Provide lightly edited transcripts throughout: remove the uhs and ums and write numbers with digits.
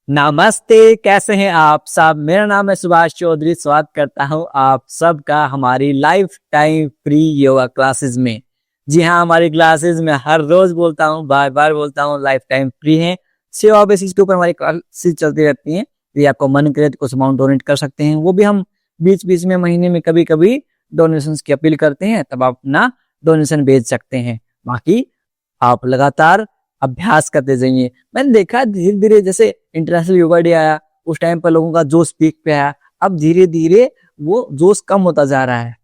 नमस्ते, कैसे हैं आप सब। मेरा नाम है सुभाष चौधरी। स्वागत करता हूं आप सबका हमारी life time free yoga classes में। जी हाँ, हमारी क्लासेस में हर रोज बोलता हूं, बार बार बोलता हूं, लाइफ टाइम फ्री है। सेवा बेसिस के ऊपर हमारी क्लासेस चलती रहती हैं। यदि आपको मन करे तो कुछ अमाउंट डोनेट कर सकते हैं। वो भी हम बीच बीच में महीने में कभी कभी डोनेशन की अपील करते हैं, तब आप अपना डोनेशन भेज सकते हैं। बाकी आप लगातार अभ्यास करते जाइए। मैंने देखा धीरे धीरे, जैसे इंटरनेशनल योगा डे आया उस टाइम पर लोगों का जोश पीक पे आया। अब धीरे धीरे वो जोश कम होता जा रहा है।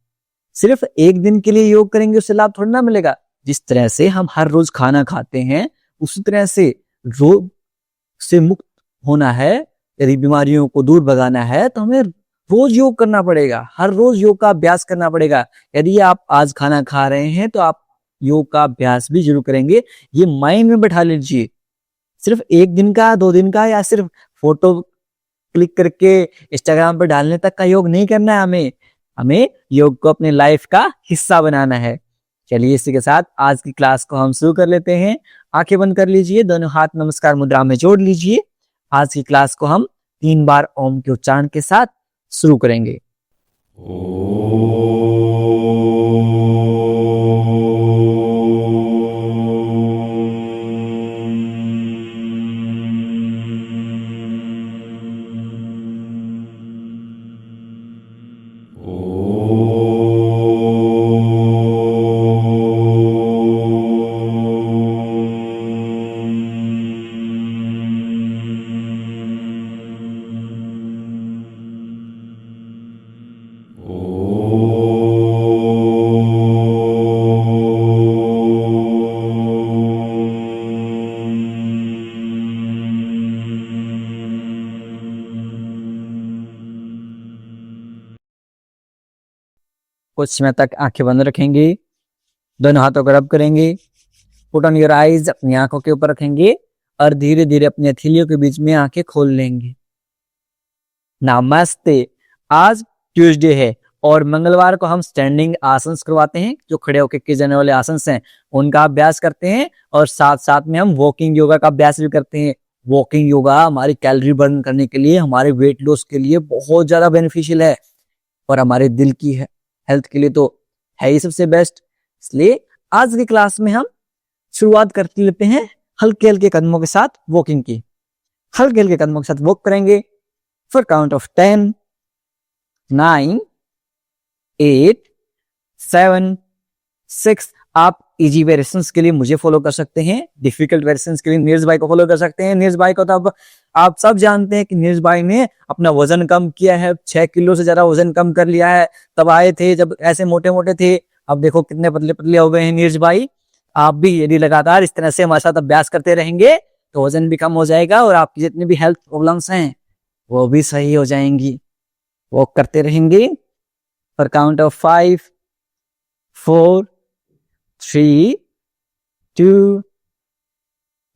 सिर्फ एक दिन के लिए योग करेंगे उससे लाभ थोड़ी ना मिलेगा। जिस तरह से हम हर रोज खाना खाते हैं, उसी तरह से रोग से मुक्त होना है, यदि बीमारियों को दूर भगाना है तो हमें रोज योग करना पड़ेगा। हर रोज योग का अभ्यास करना पड़ेगा। यदि आप आज खाना खा रहे हैं तो आप योग का अभ्यास भी जरूर करेंगे। ये माइंड में बैठा लीजिए। सिर्फ एक दिन का, 2 दिन का, या सिर्फ फोटो क्लिक करके इंस्टाग्राम पर डालने तक का योग नहीं करना है। हमें योग को अपने लाइफ का हिस्सा बनाना है। चलिए, इसी के साथ आज की क्लास को हम शुरू कर लेते हैं। आंखें बंद कर लीजिए, दोनों हाथ नमस्कार मुद्रा में जोड़ लीजिए। आज की क्लास को हम 3 बार ओम के उच्चारण के साथ शुरू करेंगे। कुछ समय तक आंखें बंद रखेंगे, दोनों हाथों को रब करेंगे। पुट ऑन योर आईज, अपनी आंखों के ऊपर रखेंगे और धीरे धीरे अपनी हथेलियों के बीच में आंखें खोल लेंगे। नमस्ते। आज ट्यूसडे है और मंगलवार को हम स्टैंडिंग आसन करवाते हैं। जो खड़े होकर किए जाने वाले आसन हैं उनका अभ्यास करते हैं और साथ साथ में हम वॉकिंग योगा का अभ्यास भी करते हैं। वॉकिंग योगा हमारी कैलोरी बर्न करने के लिए, हमारे वेट लॉस के लिए बहुत ज्यादा बेनिफिशियल है और हमारे दिल की हेल्थ के लिए तो है ही सबसे बेस्ट। इसलिए आज की क्लास में हम शुरुआत कर लेते हैं हल्के हल्के कदमों के साथ वॉकिंग की। हल्के हल्के कदमों के साथ वॉक करेंगे फॉर काउंट ऑफ 10, 9, 8, 7, 6। आप इजी वेरिएशंस के लिए मुझे फॉलो कर सकते हैं, डिफिकल्ट वेरिएशंस के लिए नीरज भाई को फॉलो कर सकते हैं। नीरज भाई को तो अब आप सब जानते हैं कि नीरज भाई ने अपना वजन कम किया है, 6 किलो से ज्यादा वजन कम कर लिया है। तब आए थे जब ऐसे मोटे मोटे थे, अब देखो कितने पतले पतले हो गए हैं नीरज भाई। आप भी यदि लगातार इस तरह से हमारे साथ अभ्यास करते रहेंगे तो वजन भी कम हो जाएगा और आपकी जितनी भी हेल्थ प्रॉब्लम्स हैं वो भी सही हो जाएंगी। वॉक करते रहेंगे फॉर काउंट ऑफ 5, 4, 3, 2,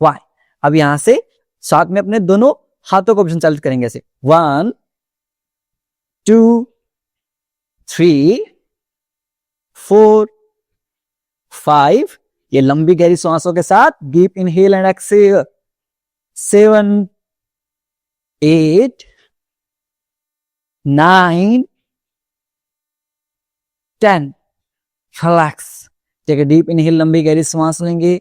1। अब यहां से साथ में अपने दोनों हाथों को भी संचालित करेंगे ऐसे 1, 2, 3, 4, 5। ये लंबी गहरी सांसों के साथ deep inhale and exhale. 7, 8, 9, 10। Relax. Take a deep inhale, लंबी गहरी सांस लेंगे,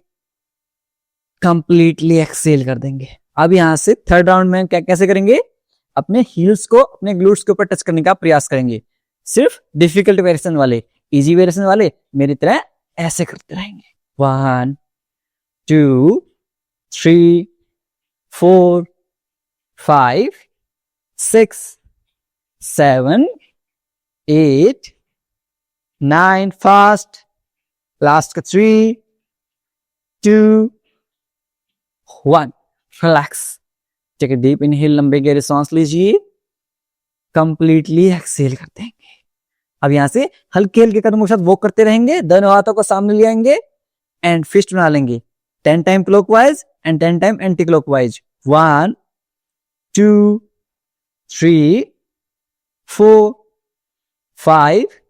कंप्लीटली एक्सहेल कर देंगे। अब यहां से थर्ड राउंड में कैसे करेंगे, अपने हील्स को अपने ग्लूट्स के ऊपर टच करने का प्रयास करेंगे। सिर्फ डिफिकल्ट वेरिएशन वाले, इजी वेरिएशन वाले मेरी तरह ऐसे करते रहेंगे। 1, 2, 3, 4, 5, 6, 7, 8, 9। फास्ट। लास्ट का 3, 2, 1। Relax. Take a deep inhale, लंबे गहरे सांस लीजिए, कंप्लीटली एक्सहेल कर देंगे। अब यहां से हल्के हल्के कदमों के साथ वॉक करते रहेंगे, दोनों हाथों को सामने ले आएंगे एंड फिस्ट बना लेंगे। 10 time clockwise and 10 time anti clockwise. 1, 2, 3, 4, 5,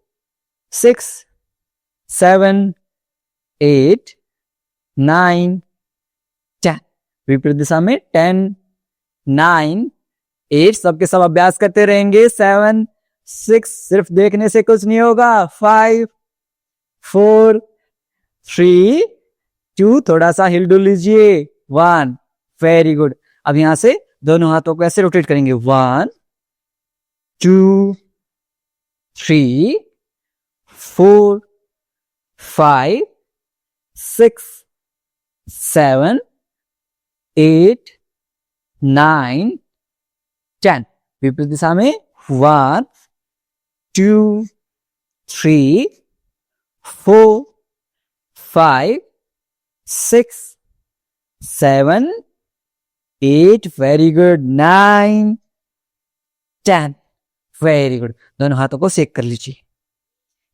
6, 7, 8, 9, 10। विपरीत दिशा में 10, 9, 8, सबके सब अभ्यास करते रहेंगे। 7, 6, सिर्फ देखने से कुछ नहीं होगा। 5, 4, 3, 2, थोड़ा सा हिल डुल लीजिए। 1, वेरी गुड। अब यहां से दोनों हाथों को ऐसे रोटेट करेंगे। 1, 2, 3, 4, 5, 6, 7, 8, 9, 10। विपरीत दिशा में 1, 2, 3, 4, 5, 6, 7, 8, वेरी गुड। 9, 10, very good. दोनों हाथों को शेक कर लीजिए।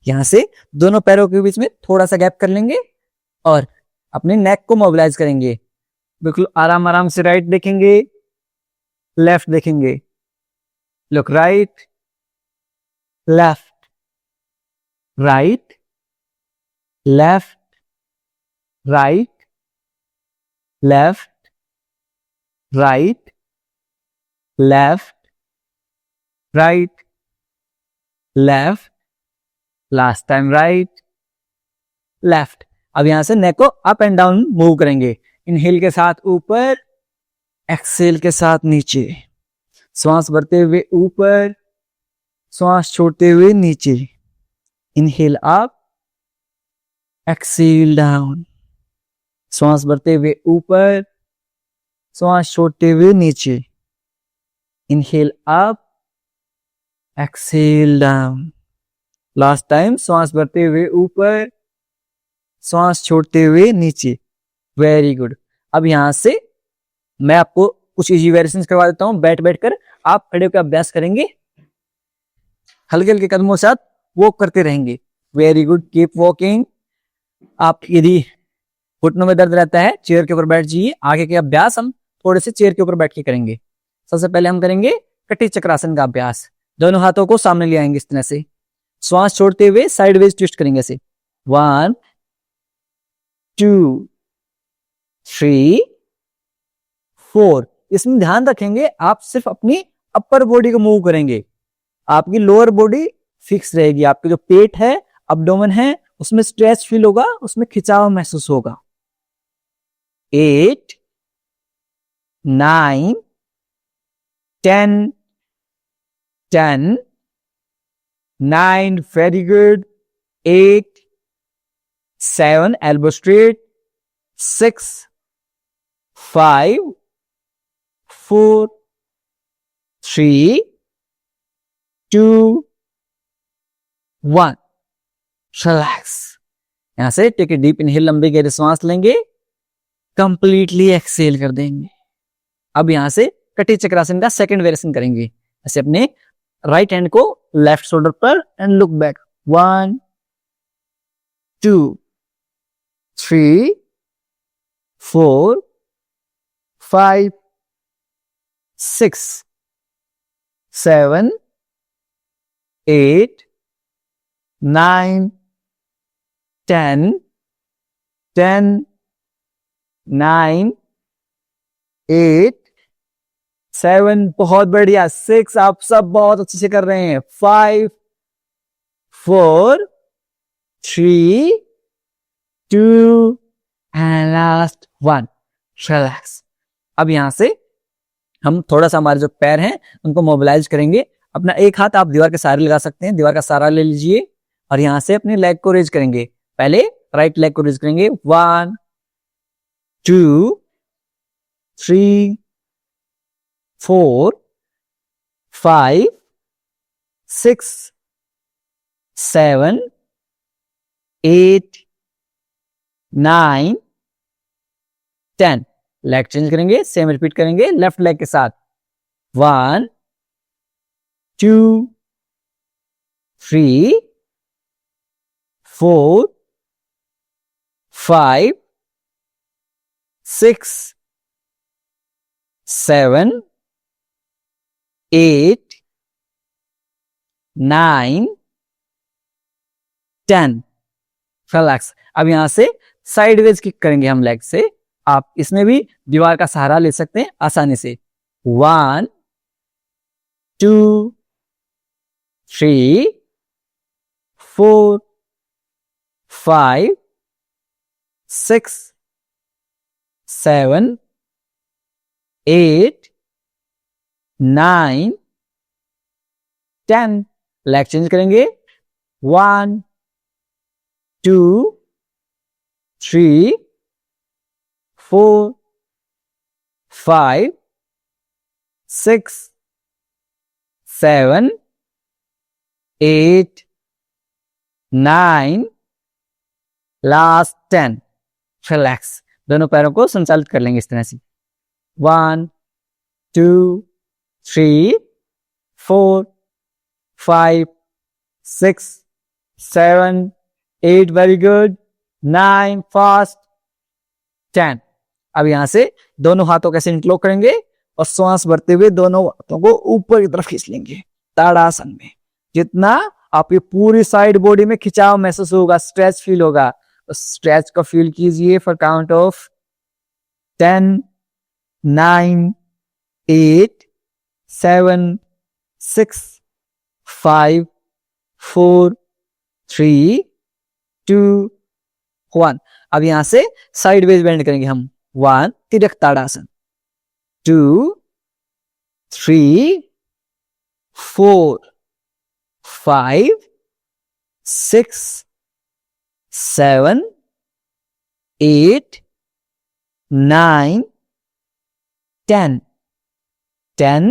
यहां से दोनों पैरों के बीच में थोड़ा सा गैप कर लेंगे और अपने नेक को मोबिलाइज करेंगे। बिल्कुल आराम आराम से राइट देखेंगे, लेफ्ट देखेंगे। Look right, left, right, left, right, left, right, left, right, left, last time right, left. अब यहां से नेक को अप एंड डाउन मूव करेंगे। इनहेल के साथ ऊपर, एक्सेल के साथ नीचे। श्वास भरते हुए ऊपर, श्वास छोड़ते हुए नीचे। Inhale up, Excel down. श्वास भरते हुए ऊपर, श्वास छोड़ते हुए नीचे। Inhale up, exhale down. Last time श्वास भरते हुए ऊपर, श्वास छोड़ते हुए नीचे। Very good. अब यहां से मैं आपको कुछ इजी वेरिएशंस करवा देता हूं। बैठ बैठकर आप खड़े होकर अभ्यास करेंगे। हल्के हल्के कदमों से आप वॉक करते रहेंगे। Very good, keep walking. आप यदि घुटनों में दर्द रहता है, चेयर के ऊपर बैठ जाइए। आगे के अभ्यास हम थोड़े से चेयर के ऊपर बैठ के करेंगे। सबसे पहले हम करेंगे कटी चक्रासन का अभ्यास। दोनों हाथों को सामने ले आएंगे इस तरह से। श्वास छोड़ते हुए साइडवेज ट्विस्ट करेंगे ऐसे। 1, 2, 3, 4। इसमें ध्यान रखेंगे आप सिर्फ अपनी अपर बॉडी को मूव करेंगे। आपकी लोअर बॉडी फिक्स रहेगी। आपके जो पेट है, अब्डोमेन है, उसमें स्ट्रेच फील होगा, उसमें खिंचाव महसूस होगा। 8, 9, 10, 10, 9, very good. 8, 7, elbow straight. 6, 5, 4, 3, 2, 1. Relax. यहां से टेक ए डीप इनहेल, लंबी गहरी सांस लेंगे, कंप्लीटली एक्सेल कर देंगे। अब यहां से कटी चक्रासन का सेकंड वेरिएशन करेंगे। ऐसे अपने राइट हैंड को लेफ्ट शोल्डर पर एंड लुक बैक। 1, 2, 3, 4, 5, 6, 7, 8, 9, 10, 10, 9, 8, 7, बहुत बढ़िया। 6, आप सब बहुत अच्छे से कर रहे हैं। 5, 4, 3, 2 एंड लास्ट 1। रिलैक्स। अब यहां से हम थोड़ा सा हमारे जो पैर हैं उनको मोबिलाइज करेंगे। अपना एक हाथ आप दीवार के सहारे लगा सकते हैं। दीवार का सहारा ले लीजिए और यहां से अपने लेग को रेज करेंगे। पहले राइट लेग को रेज करेंगे। 1, 2, 3, 4, 5, 6, 7, 8, 9, 10। लेग चेंज करेंगे, सेम रिपीट करेंगे लेफ्ट लेग के साथ। 1, 2, 3, 4, 5, 6, 7, 8, 9, 10। रिलैक्स। अब यहां से साइडवेज किक करेंगे हम लेग से। आप इसमें भी दीवार का सहारा ले सकते हैं आसानी से। 1 2 3 4 5 6 7 8 9 10। लेग चेंज करेंगे 1 2 3 4 5 6 7 8 9 लास्ट 10। रिलैक्स। दोनों पैरों को संचालित कर लेंगे इस तरह से 1 2 3 4 5 6 7 8 वेरी गुड 9 फास्ट 10। अब यहां से दोनों हाथों कैसे इंटरलॉक करेंगे और श्वास भरते हुए दोनों हाथों को ऊपर की तरफ खींच लेंगे ताड़ासन में। जितना आपकी पूरी साइड बॉडी में खिंचाव महसूस होगा, स्ट्रेच फील होगा, स्ट्रेच को फील कीजिए फॉर काउंट ऑफ 10 9 8 7 6 5 4 3 2 1। अब यहां से साइड वेज बेंड करेंगे हम 1 तिरक ताड़ासन 2 3 4 5 6 7 8 9 10 10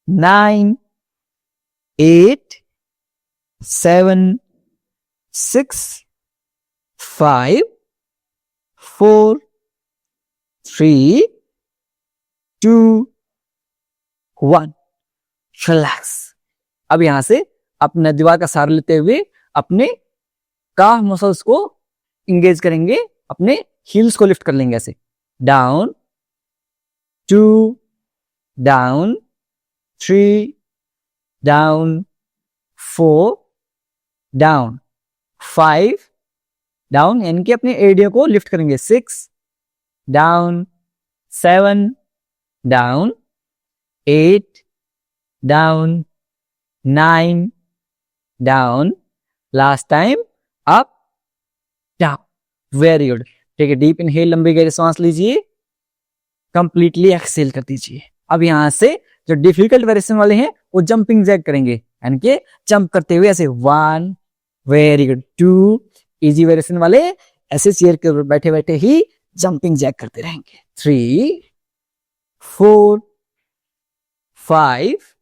9 8 7 6 5 4 3 2 1। रिलैक्स। अब यहां से अपने दीवार का सहारा लेते हुए अपने काफ मसल्स को इंगेज करेंगे, अपने हील्स को लिफ्ट कर लेंगे ऐसे down 2 down 3 down 4 down 5 down, यानी कि अपने एरिया को लिफ्ट करेंगे 6 down 7 down 8 down 9 down last time up down. Very good. ठीक है, डीप इनहेल, लंबी गहरी सांस लीजिए, कंप्लीटली एक्सहेल कर दीजिए। अब यहां से जो डिफिकल्ट वेरिएशन वाले हैं वो जंपिंग जैक करेंगे, यानी कि जंप करते हुए ऐसे 1 वेरी गुड 2। इजी वेरिएशन वाले ऐसे चेयर के ऊपर बैठे बैठे ही जंपिंग जैक करते रहेंगे 3 4 5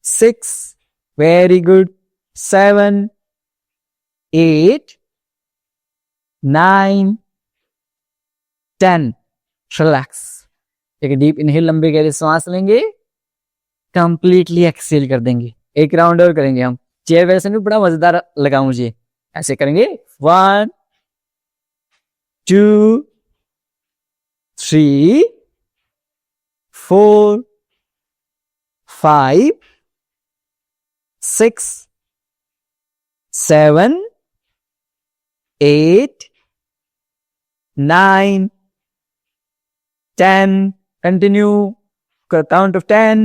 6 वेरी गुड 7 8 9 10। रिलैक्स। एक डीप इनहेल, लंबी गहरी सांस लेंगे, कंप्लीटली एक्सहेल कर देंगे। एक राउंड और करेंगे हम। चेयर वेरिएशन भी बड़ा मजेदार लगा मुझे। ऐसे करेंगे 1 2 3 4 5 6 7 8 9 10। Continue, count of 10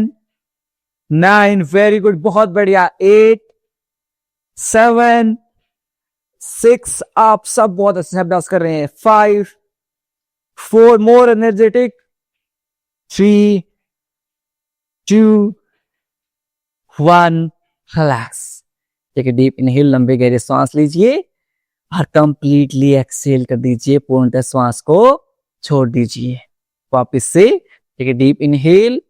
9 very good, बहुत बढ़िया 8 7 6। आप सब बहुत अच्छे से अभ्यास कर रहे हैं 5 4 मोर एनर्जेटिक 3 2 1। रिलैक्स। ठीक है, डीप इनहेल, लंबी गहरी सांस लीजिए और कंप्लीटली एक्सहेल कर दीजिए। पूर्णतः श्वास को छोड़ दीजिए। वापस से ठीक है, डीप इनहेल,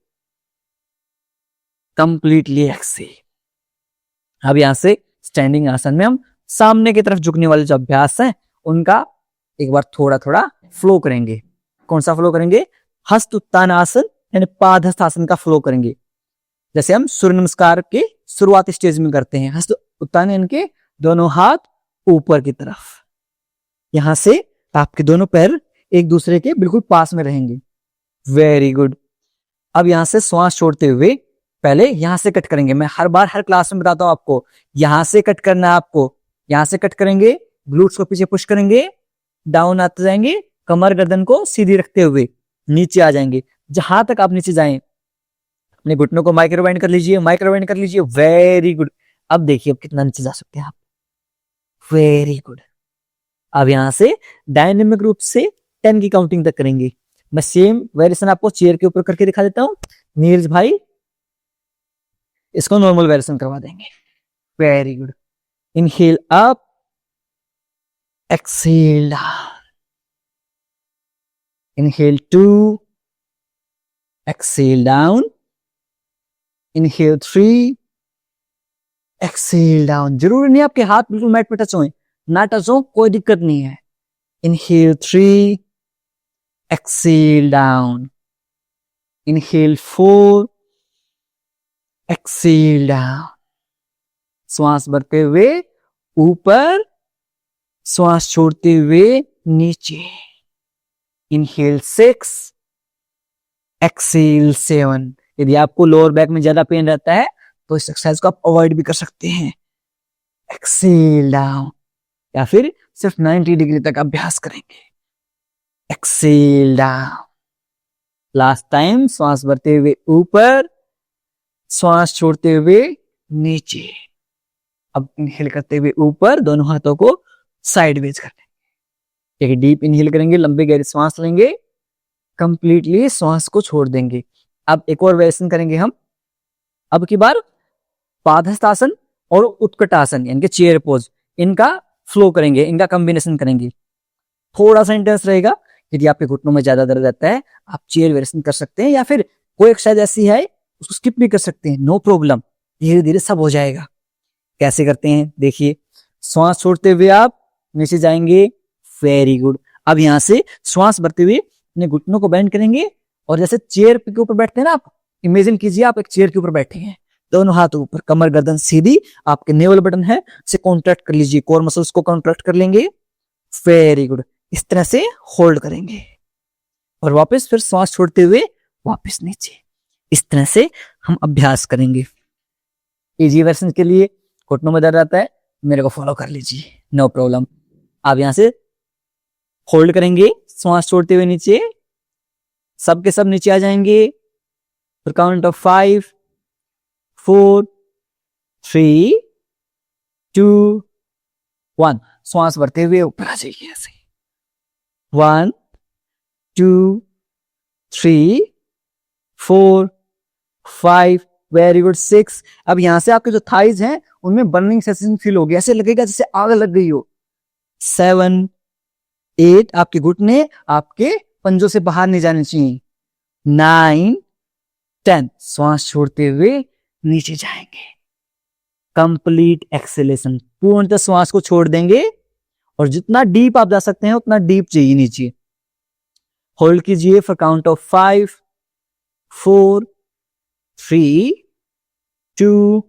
कंप्लीटली एक्सहेल। अब यहां से स्टैंडिंग आसन में हम सामने की तरफ झुकने वाले जो अभ्यास हैं उनका एक बार थोड़ा थोड़ा फ्लो करेंगे। कौन सा फ्लो करेंगे? हस्त उत्तान आसन यानी पादहस्त आसन का फ्लो करेंगे। जैसे हम सूर्य नमस्कार के शुरुआती स्टेज में करते हैं। हस्त उत्तान यानी कि दोनों हाथ ऊपर की तरफ। यहां से आपके दोनों पैर एक दूसरे के बिल्कुल पास में रहेंगे। Very good. अब यहां से श्वास छोड़ते हुए पहले यहां से कट करेंगे। मैं हर बार हर क्लास में बताता हूं आपको, यहां से कट करना है आपको। यहां से कट करेंगे, ग्लूट्स को पीछे पुश करेंगे, डाउन आते जाएंगे, कमर गर्दन को सीधी रखते हुए नीचे आ जाएंगे। जहां तक आप नीचे जाएं, अपने घुटनों को माइक्रोबाइंड कर लीजिए, माइक्रोबाइंड कर लीजिए। Very good. अब देखिए अब कितना नीचे जा सकते हैं आप। Very good. अब यहां से डायनेमिक रूप से 10 की काउंटिंग तक करेंगे। मैं सेम वेरिएशन आपको चेयर के ऊपर करके दिखा देता हूं। नीरज भाई इसको नॉर्मल वेरिएशन करवा देंगे। Very good. Inhale up, Excel down, inhale 2, Excel down, inhale 3, exhale down. जरूरी नहीं आपके हाथ बिल्कुल मैट पे टच हो, ना टच हो कोई दिक्कत नहीं है। Inhale 3, exhale down, inhale 4, exhale down. श्वास भरते हुए ऊपर, श्वास छोड़ते हुए नीचे। Inhale 6, exhale 7। यदि आपको लोअर बैक में ज्यादा पेन रहता है तो इस एक्सरसाइज को आप अवॉइड भी कर सकते हैं। एक्सेल डाउन, या फिर सिर्फ 90 डिग्री तक अभ्यास करेंगे। Exhale down. लास्ट टाइम श्वास भरते हुए ऊपर, श्वास छोड़ते हुए नीचे। अब इनहेल करते हुए ऊपर, दोनों हाथों को साइडवेज कर लेंगे। एक डीप इनहेल करेंगे, लंबी गहरी श्वास लेंगे, कंप्लीटली श्वास को छोड़ देंगे। अब एक और वेरिएशन करेंगे हम। अब की बार पादहस्तासन और उत्कटासन यानी कि चेयर पोज, इनका फ्लो करेंगे, इनका कॉम्बिनेशन करेंगे। थोड़ा सा इंटेंस रहेगा। यदि आपके घुटनों में ज्यादा दर्द रहता है आप चेयर वेरिएशन कर सकते हैं, या फिर कोई एक्सरसाइज ऐसी है उसको स्किप भी कर सकते हैं, नो प्रॉब्लम। धीरे धीरे सब हो जाएगा। कैसे करते हैं देखिए। श्वास छोड़ते हुए आप नीचे जाएंगे। Very good. अब यहां से श्वास भरते हुए अपने घुटनों को बेंड करेंगे, और जैसे चेयर के ऊपर बैठते हैं ना, आप इमेजिन कीजिए आप एक चेयर के ऊपर बैठे हैं, दोनों हाथ ऊपर, कमर गर्दन सीधी, आपके नेवल बटन है इसे कॉन्ट्रैक्ट कर लीजिए, कोर मसल्स को कॉन्ट्रैक्ट कर लेंगे। Very good. इस तरह से होल्ड करेंगे और वापस फिर श्वास छोड़ते हुए वापस नीचे। इस तरह से हम अभ्यास करेंगे। इजी वर्जन के लिए घुटनों में दर्द आता है मेरे को फॉलो कर लीजिए, नो प्रॉब्लम। आप यहां से होल्ड करेंगे, श्वास छोड़ते हुए नीचे, सबके सब नीचे आ जाएंगे। फिर काउंट ऑफ 5, 4, 3, 2, 1। श्वास भरते हुए ऊपर आ जाइए ऐसे। 1, 2, 3, 4, 5। Very good. 6। अब यहां से आपके जो थाइज हैं उनमें बर्निंग सेंसेशन फील होगी, ऐसे लगेगा जैसे आग लग गई हो। 7, 8। आपके घुटने आपके पंजों से बाहर नहीं जाने चाहिए। 9, 10। श्वास छोड़ते हुए नीचे जाएंगे। कंप्लीट एक्सेलेशन, पूर्णतः श्वास को छोड़ देंगे, और जितना डीप आप जा सकते हैं उतना डीप चाहिए नीचे। होल्ड कीजिए फॉर काउंट ऑफ 5, 4, 3, 2,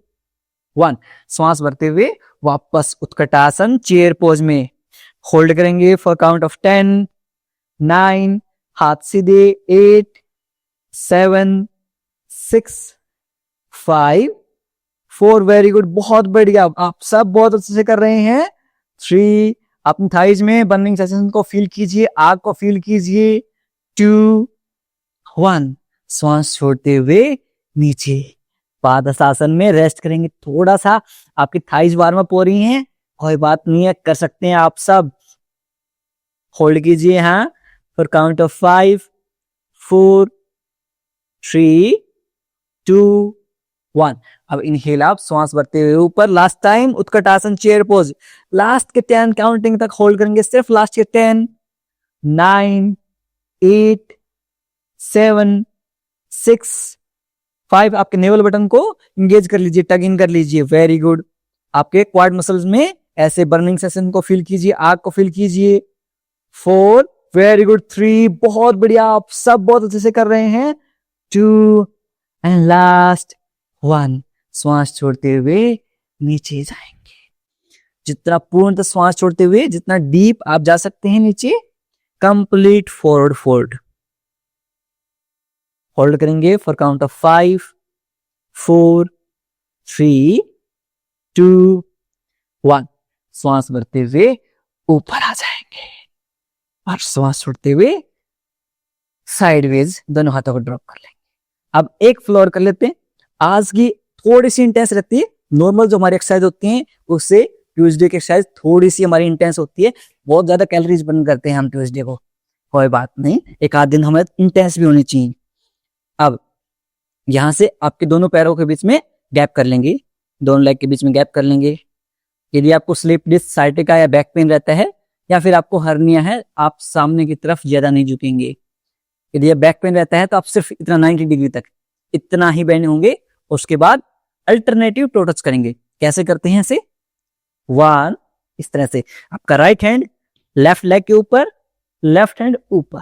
1। श्वास भरते हुए वापस उत्कटासन चेयर पोज में होल्ड करेंगे फॉर काउंट ऑफ 10, 9, हाथ सीधे, 8, 7, 6, 5, 4। वेरी गुड, बहुत बढ़िया, आप सब बहुत अच्छे से कर रहे हैं। 3, अपनी थाइज में बर्निंग सेंसेशन को फील कीजिए, आग को फील कीजिए। 2, 1। श्वास छोड़ते हुए नीचे। पादहस्तासन में रेस्ट करेंगे थोड़ा सा, आपकी थाइज वार्म अप हो रही हैं, कोई बात नहीं है, कर सकते हैं आप सब। होल्ड कीजिए हाँ फॉर काउंट ऑफ 5, 4, 3, 2, 1। अब इनहेल आप श्वास भरते हुए ऊपर, last time Utkatasana chair pose, last के 10 काउंटिंग तक होल्ड करेंगे, सिर्फ लास्ट के 10, 9, 8, 7, 6, 5। आपके नेवल बटन को इंगेज कर लीजिए, टग इन कर लीजिए। Very good. आपके क्वाड मसल्स में ऐसे बर्निंग सेशन को फील कीजिए, आग को फील कीजिए। 4, वेरी गुड। 3, बहुत बढ़िया, आप सब बहुत अच्छे से कर रहे हैं। 2 एंड लास्ट 1। श्वास छोड़ते हुए नीचे जाएंगे। जितना पूर्णतः श्वास छोड़ते हुए जितना डीप आप जा सकते हैं नीचे, कंप्लीट फॉरवर्ड फोल्ड। होल्ड करेंगे फॉर काउंट ऑफ 5, 4, 3, 2, 1। श्वास भरते हुए ऊपर आ जाएंगे और श्वास छोड़ते हुए साइडवेज दोनों हाथों को ड्रॉप कर लेंगे। अब एक फ्लोर कर लेते हैं। आज की थोड़ी सी इंटेंस रहती है, नॉर्मल जो हमारी एक्सरसाइज होती है उससे ट्यूसडे की एक्सरसाइज थोड़ी सी हमारी इंटेंस होती है, बहुत ज्यादा कैलोरीज बर्न करते हैं हम ट्यूसडे को, कोई बात नहीं, एक आध दिन हमें इंटेंस भी होनी चाहिए। अब यहां से आपके दोनों पैरों के बीच में गैप कर लेंगे, दोनों लेग के बीच में गैप कर लेंगे। यदि आपको स्लिप डिस्क साइटिका या बैक पेन रहता है या फिर आपको हर्निया है, आप सामने की तरफ ज्यादा नहीं झुकेंगे। यदि बैक पेन रहता है तो आप सिर्फ इतना 90 डिग्री तक इतना ही बेंड होंगे। उसके बाद अल्टरनेटिव टो टच करेंगे। कैसे करते हैं ऐसे, वन, इस तरह से आपका राइट हैंड लेफ्ट लेग के ऊपर, लेफ्ट हैंड ऊपर,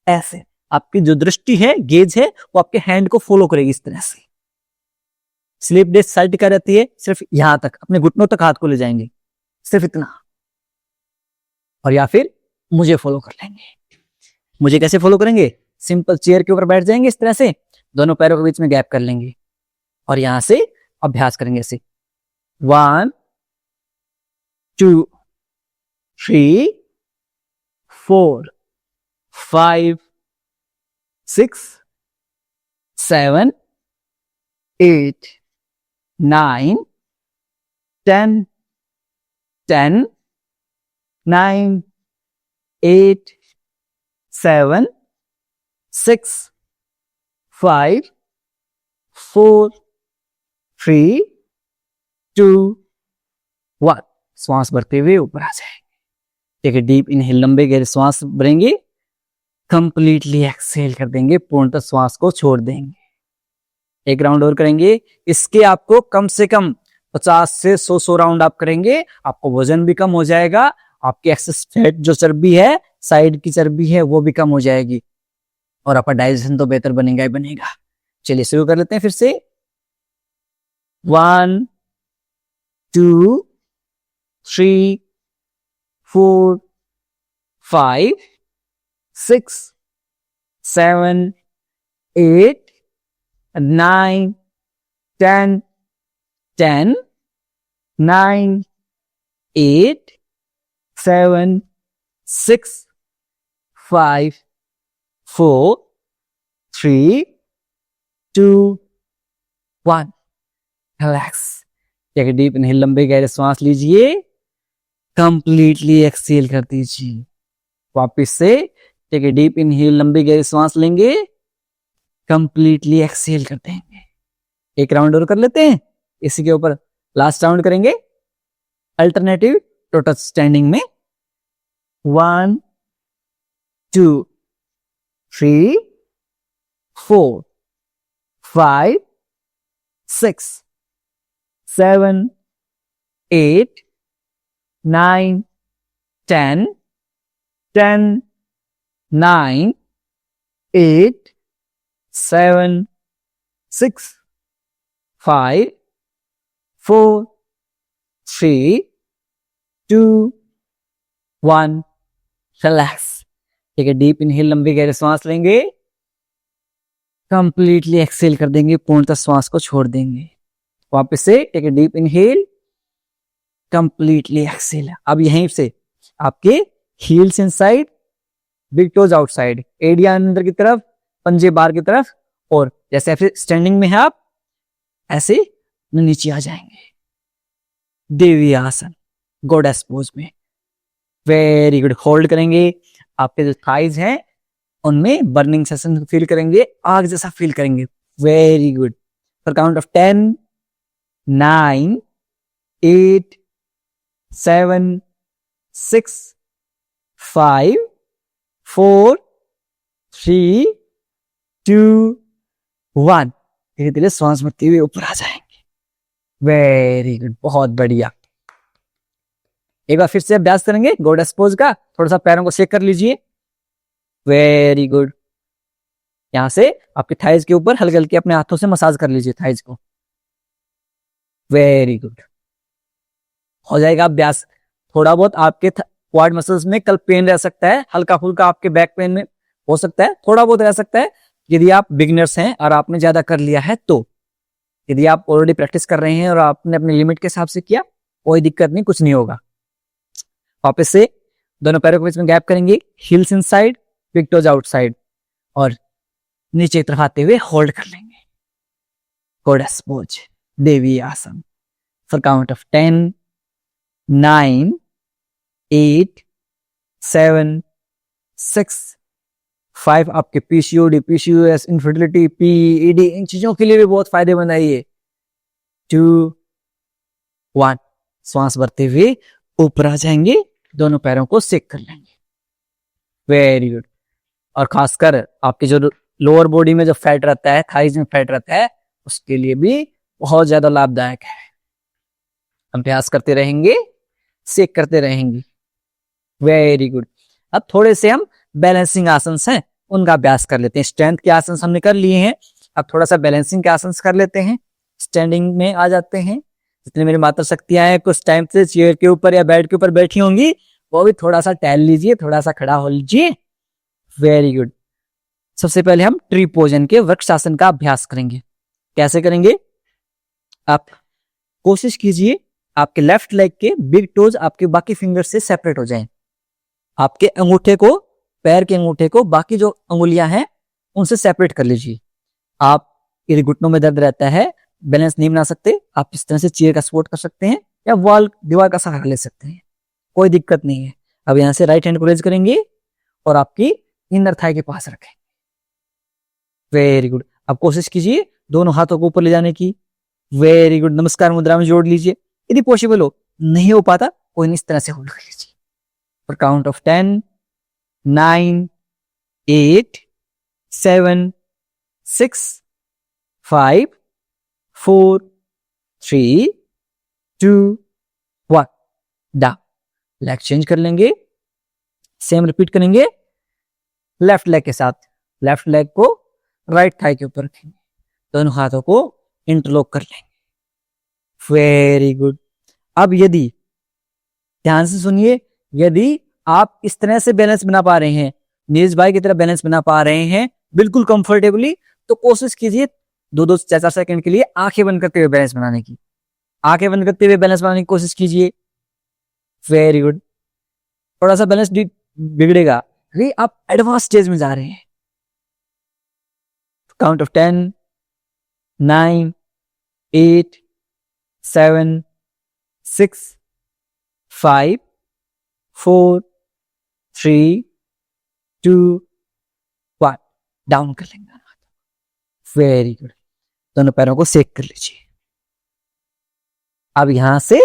ऐसे आपकी जो दृष्टि है, गेज है, वो आपके हैंड को फॉलो करेगी इस तरह से। स्लिप डिस्क साइटिका रहती है, सिर्फ यहां तक अपने घुटनों तक हाथ को ले जाएंगे, सिर्फ इतना, और या फिर मुझे फॉलो कर लेंगे। मुझे कैसे फॉलो करेंगे, सिंपल चेयर के ऊपर बैठ जाएंगे इस तरह से, दोनों पैरों के बीच में गैप कर लेंगे और यहां से अभ्यास करेंगे ऐसे, 1 2 3 4 5 6 7 8 9 10 10 9 8 7 6 5 4 3 2 1। श्वास भरते हुए ऊपर आ जाएंगे। ठीक है, डीप इनहेल, लंबे गहरे श्वास भरेंगे, कंप्लीटली एक्सहेल कर देंगे, पूर्णतः श्वास को छोड़ देंगे। एक राउंड और करेंगे। इसके आपको कम से कम 50 से 100 राउंड आप करेंगे, आपको वजन भी कम हो जाएगा, आपकी एक्सेस फैट जो चर्बी है, साइड की चर्बी है, वो भी कम हो जाएगी और आपका डाइजेशन तो बेहतर बनेगा ही बनेगा। चलिए शुरू कर लेते हैं फिर से, 1 2 3 4 5 6 7 8 9 10 10 9 8 7 6 5 4 3 2 1। रिलैक्स। एक डीप इनहेल, लंबे गहरे श्वास लीजिए, कंप्लीटली एक्सहेल कर दीजिए। वापस से टेक ए डीप इनहेल, लंबी गहरी सांस लेंगे, कंप्लीटली एक्सहेल कर देंगे। एक राउंड और कर लेते हैं, इसी के ऊपर लास्ट राउंड करेंगे अल्टरनेटिव टो टच स्टैंडिंग में। 1 2 3 4 5 6 7 8 9 10 10 9 8 7 6 5 4 3 2 1। रिलैक्स। ठीक है, डीप इनहेल, लंबी गहरी सांस लेंगे, कंप्लीटली एक्सहेल कर देंगे, पूर्णतः श्वास को छोड़ देंगे। वापस से take a deep inhale, completely exhale. अब यहीं से आपके heels inside, big toes outside, एडिया अंदर की तरफ, पंजे बाहर की तरफ, और जैसे ऐसे स्टैंडिंग में है आप, ऐसे नीचे आ जाएंगे, देवी आसन, गॉडेस पोज में। Very good. होल्ड करेंगे, आपके जो थाइज हैं उनमें बर्निंग सेंसेशन फील करेंगे, आग जैसा फील करेंगे। Very good. For count of 10 9 8 7 6 5 4 3 2 1। धीरे धीरे सांस भरते हुए ऊपर आ जाएंगे। वेरी गुड, बहुत बढ़िया। एक बार फिर से अभ्यास करेंगे गॉडेस पोज का। थोड़ा सा पैरों को शेक कर लीजिए। Very good. यहां से आपके थाइज के ऊपर हल्के हल्के अपने हाथों से मसाज कर लीजिए थाइज को। वेरी गुड, हो जाएगा अभ्यास। थोड़ा बहुत आपके क्वाड मसल्स में कल पेन रह सकता है, हल्का फुल्का आपके बैक पेन में हो सकता है, थोड़ा बहुत रह सकता है यदि आप बिगिनर्स हैं और आपने ज्यादा कर लिया है तो। यदि आप ऑलरेडी प्रैक्टिस कर रहे हैं और आपने अपने लिमिट के हिसाब से किया, कोई दिक्कत नहीं, कुछ नहीं होगा। वापस से दोनों पैरों के बीच में गैप करेंगे, heels inside, big toes outside. और नीचे की तरफ आते हुए होल्ड कर लेंगे। गोडेस पोज, देवी आसन, फॉर काउंट ऑफ 10, 9, 8, 7, 6, 5। आपके पीसीओडी, पीसीओएस, इनफर्टिलिटी, पीईडी, इन चीजों के लिए भी बहुत फायदेमंद है ये। 2, 1। श्वास भरते हुए ऊपर आ जाएंगे, दोनों पैरों को सेक कर लेंगे। Very good. और खासकर आपके जो लोअर बॉडी में जो फैट रहता है, थाइज में फैट रहता है, उसके लिए भी बहुत ज्यादा लाभदायक है। अभ्यास करते रहेंगे, सेक करते रहेंगे। Very good. अब थोड़े से हम बैलेंसिंग आसन हैं उनका अभ्यास कर लेते हैं। स्ट्रेंथ के आसन हमने कर लिए हैं, अब थोड़ा सा बैलेंसिंग के आसन कर लेते हैं। स्टैंडिंग में आ जाते हैं। जितनी मेरी माता शक्तियां हैं, कुछ टाइम से चेयर के ऊपर या बेड के ऊपर बैठी होंगी, वो भी थोड़ा सा टहल लीजिए, थोड़ा सा खड़ा हो लीजिए। Very good. सबसे पहले हम ट्री पोजन के वृक्षासन का अभ्यास करेंगे। कैसे करेंगे? आप कोशिश कीजिए आपके लेफ्ट लेग के बिग टोज आपके बाकी फिंगर से सेपरेट हो जाएं। आपके अंगूठे को, पैर के अंगूठे को बाकी जो अंगुलियां हैं उनसे सेपरेट कर लीजिए। आप यदि घुटनों में दर्द रहता है, बैलेंस नहीं बना सकते, आप इस तरह से चेयर का सपोर्ट कर सकते हैं या वॉल, दीवार का सहारा ले सकते हैं, कोई दिक्कत नहीं है। अब यहां से राइट हैंड को रेज करेंगे और आपकी इनर थाई के पास रखें। Very good. अब कोशिश कीजिए दोनों हाथों को ऊपर ले जाने की। Very good. नमस्कार मुद्रा में जोड़ लीजिए। यदि पॉसिबल हो, नहीं हो पाता, कोई नहीं, इस तरह से होल्ड कर लीजिए। For count of 10, 9, 8, 7, 6, 5, 4, 3, 2, 1। Down. Leg change कर लेंगे, सेम रिपीट करेंगे लेफ्ट लेग के साथ। लेफ्ट लेग को राइट थाई के ऊपर रखेंगे, दोनों हाथों को इंटरलॉक कर लेंगे। Very good. अब यदि, ध्यान से सुनिए, यदि आप इस तरह से बैलेंस बना पा रहे हैं, नीरज भाई की तरह बैलेंस बना पा रहे हैं बिल्कुल कंफर्टेबली, तो कोशिश कीजिए 2-2 4-4 सेकंड के लिए आंखें बंद करते हुए बैलेंस बनाने की। आंखें बंद करते हुए बैलेंस बनाने की कोशिश कीजिए। Very good. थोड़ा सा बैलेंस बिगड़ेगा, अरे आप एडवांस स्टेज में जा रहे हैं। Count of 10, 9, 8, 7, 6, 5, 4, 3, 2, 1। डाउन कर लेंगे। Very good. दोनों पैरों को सेक कर लीजिए। अब यहां से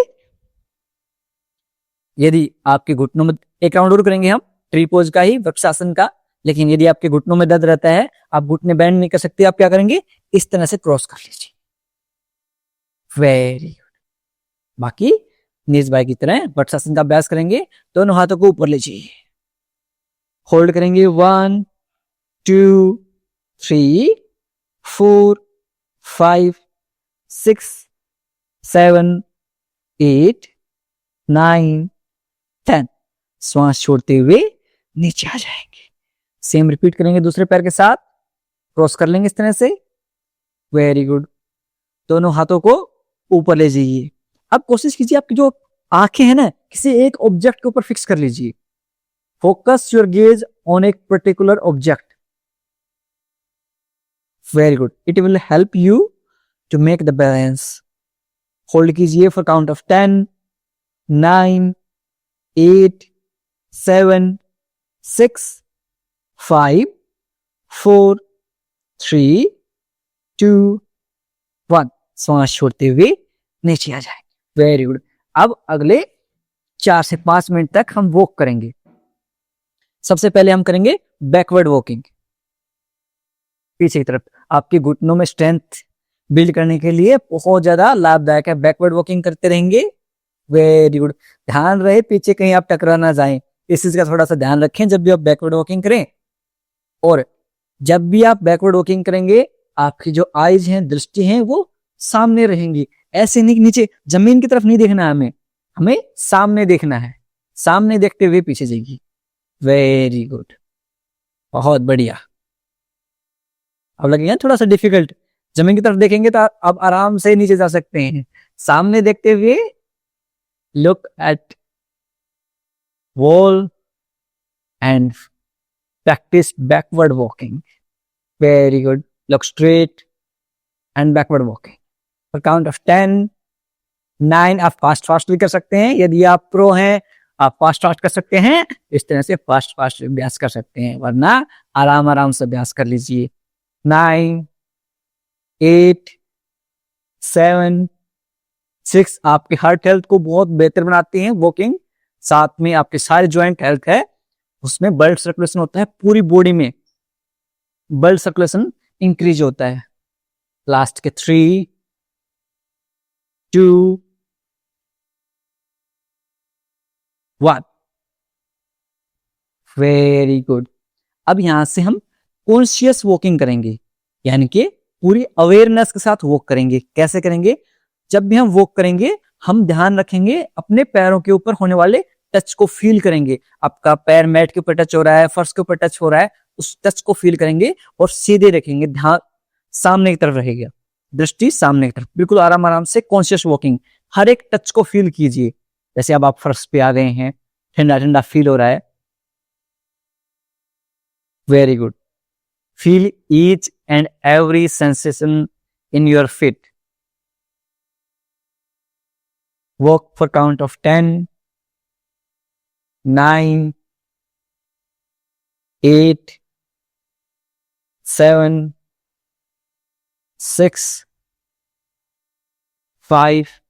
यदि आपके घुटनों में, एक राउंड और करेंगे हम ट्री पोज का ही, वृक्षासन का, लेकिन यदि आपके घुटनों में दर्द रहता है, आप घुटने बैंड नहीं कर सकते, आप क्या करेंगे? इस तरह से क्रॉस कर लीजिए। Very good. बाकी नीज बाई की तरह वृक्षासन का अभ्यास करेंगे। दोनों हाथों को ऊपर लीजिए, होल्ड करेंगे। 1, 2, 3, 4, 5, 6, 7, 8, 9, 10। श्वास छोड़ते हुए नीचे आ जाएंगे। सेम रिपीट करेंगे दूसरे पैर के साथ, क्रॉस कर लेंगे इस तरह से। Very good. दोनों हाथों को ऊपर ले जाइए। अब कोशिश कीजिए आपकी जो आंखें हैं ना, किसी एक ऑब्जेक्ट के ऊपर फिक्स कर लीजिए। फोकस योर गेज ऑन एक particular object. Very good. It will help you to make the balance. Hold कीजिए फॉर काउंट ऑफ 10, 9, 8, 7, 6, 5, 4, 3, 2, 1। श्वास छोड़ते हुए नीचे आ जाए। Very good. अब अगले 4 से 5 मिनट तक हम वॉक करेंगे। सबसे पहले हम करेंगे बैकवर्ड वॉकिंग, पीछे की तरफ। आपके घुटनों में स्ट्रेंथ बिल्ड करने के लिए बहुत ज्यादा लाभदायक है। बैकवर्ड वॉकिंग करते रहेंगे। Very good. ध्यान रहे पीछे कहीं आप टकरा ना जाएं, इस चीज का थोड़ा सा ध्यान रखें जब भी आप बैकवर्ड वॉकिंग करें। और जब भी आप बैकवर्ड वॉकिंग करेंगे, आपकी जो आईज हैं, दृष्टि हैं, वो सामने रहेंगी। ऐसे नहीं, नीचे जमीन की तरफ नहीं देखना है, हमें सामने देखना है। सामने देखते हुए पीछे जाएगी। वेरी गुड, बहुत बढ़िया। अब लगेगा थोड़ा सा डिफिकल्ट, जमीन की तरफ देखेंगे तो आप आराम से नीचे जा सकते हैं। सामने देखते हुए look at wall and practice backward walking. Very good, look straight and backward walking for count of 10, 9। आप फास्ट फास्ट भी कर सकते हैं, यदि आप प्रो हैं आप फास्ट फास्ट कर सकते हैं, इस तरह से फास्ट फास्ट अभ्यास कर सकते हैं, वरना आराम आराम से अभ्यास कर लीजिए। 9, 8, 7, 6 आपके हार्ट हेल्थ को बहुत बेहतर बनाती हैं वॉकिंग, साथ में आपके सारे जॉइंट हेल्थ है, उसमें ब्लड सर्कुलेशन होता है, पूरी बॉडी में ब्लड सर्कुलेशन इंक्रीज होता है। लास्ट के 3, 2, 1। Very good. अब यहां से हम कॉन्शियस वॉकिंग करेंगे, यानी कि पूरी अवेयरनेस के साथ वॉक करेंगे। कैसे करेंगे? जब भी हम वॉक करेंगे हम ध्यान रखेंगे अपने पैरों के ऊपर होने वाले टच को फील करेंगे। आपका पैर मैट के ऊपर टच हो रहा है, फर्श के ऊपर टच हो रहा है, उस टच को फील करेंगे और सीधे रखेंगे, ध्यान सामने की तरफ रहेगा, दृष्टि सामने की तरफ, बिल्कुल आराम आराम से कॉन्शियस वॉकिंग। हर एक टच को फील कीजिए, जैसे अब आप फर्श पे आ गए हैं, ठंडा ठंडा फील हो रहा है। Very good. Feel each and every sensation in your feet. Walk for count of 10, 9, 8, 7, 6, 5,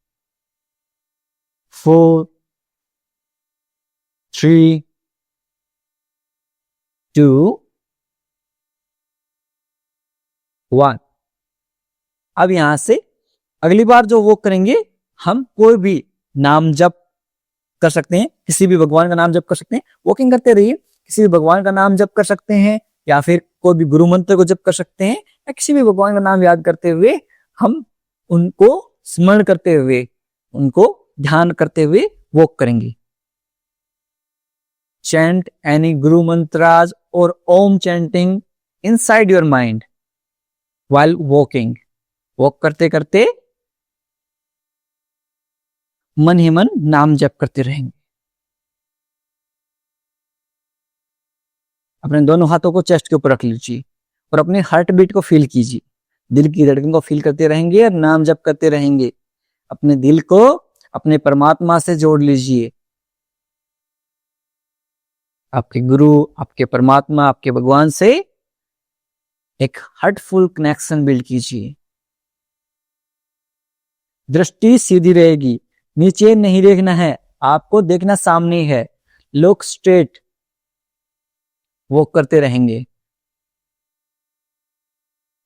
4, 3, 2, 1। अब यहां से अगली बार जो वॉक करेंगे हम कोई भी नाम जप कर सकते हैं, किसी भी भगवान का नाम जप कर सकते हैं। वॉकिंग करते रहिए, किसी भी भगवान का नाम जप कर सकते हैं, या फिर कोई भी गुरु मंत्र को जप कर सकते हैं, या किसी भी भगवान का नाम याद करते हुए हम उनको स्मरण करते हुए, उनको ध्यान करते हुए वॉक करेंगे। चैंट एनी गुरु मंत्राज और Om chanting inside your mind while walking। Walk करते करते मन ही मन नाम जप करते रहेंगे। अपने दोनों हाथों को चेस्ट के ऊपर रख लीजिए और अपने हार्ट बीट को फील कीजिए, दिल की धड़कन को फील करते रहेंगे और नाम जप करते रहेंगे। अपने दिल को अपने परमात्मा से जोड़ लीजिए। आपके गुरु, आपके परमात्मा, आपके भगवान से एक हार्टफुल कनेक्शन बिल्ड कीजिए। दृष्टि सीधी रहेगी, नीचे नहीं देखना है, आपको देखना सामने है। Look straight. वो करते रहेंगे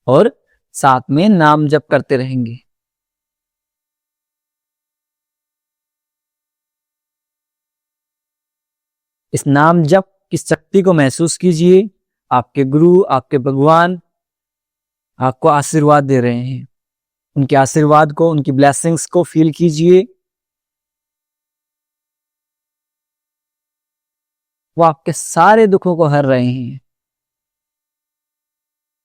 और साथ में नाम जप करते रहेंगे। इस नाम जप की शक्ति को महसूस कीजिए। आपके गुरु, आपके भगवान आपको आशीर्वाद दे रहे हैं, उनके आशीर्वाद को, उनकी ब्लेसिंग्स को फील कीजिए। वो आपके सारे दुखों को हर रहे हैं,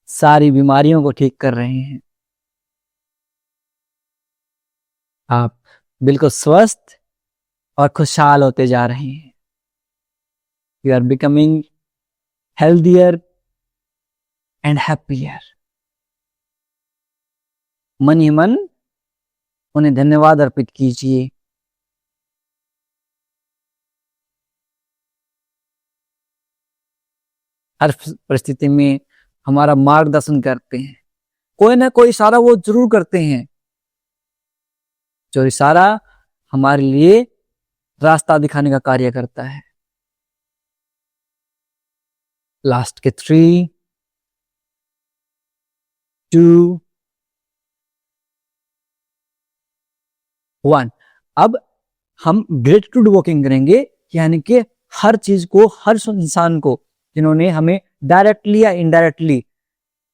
सारी बीमारियों को ठीक कर रहे हैं। आप बिल्कुल स्वस्थ और खुशहाल होते जा रहे हैं। You are becoming healthier and happier. मन ही मन उन्हें धन्यवाद अर्पित कीजिए। हर परिस्थिति में हमारा मार्गदर्शन करते हैं, कोई ना कोई इशारा वो जरूर करते हैं, जो इशारा हमारे लिए रास्ता दिखाने का कार्य करता है। लास्ट के 3, 2, 1। अब हम ग्रेटिट्यूड वॉकिंग करेंगे, यानी कि हर चीज को, हर इंसान को जिन्होंने हमें डायरेक्टली या इनडायरेक्टली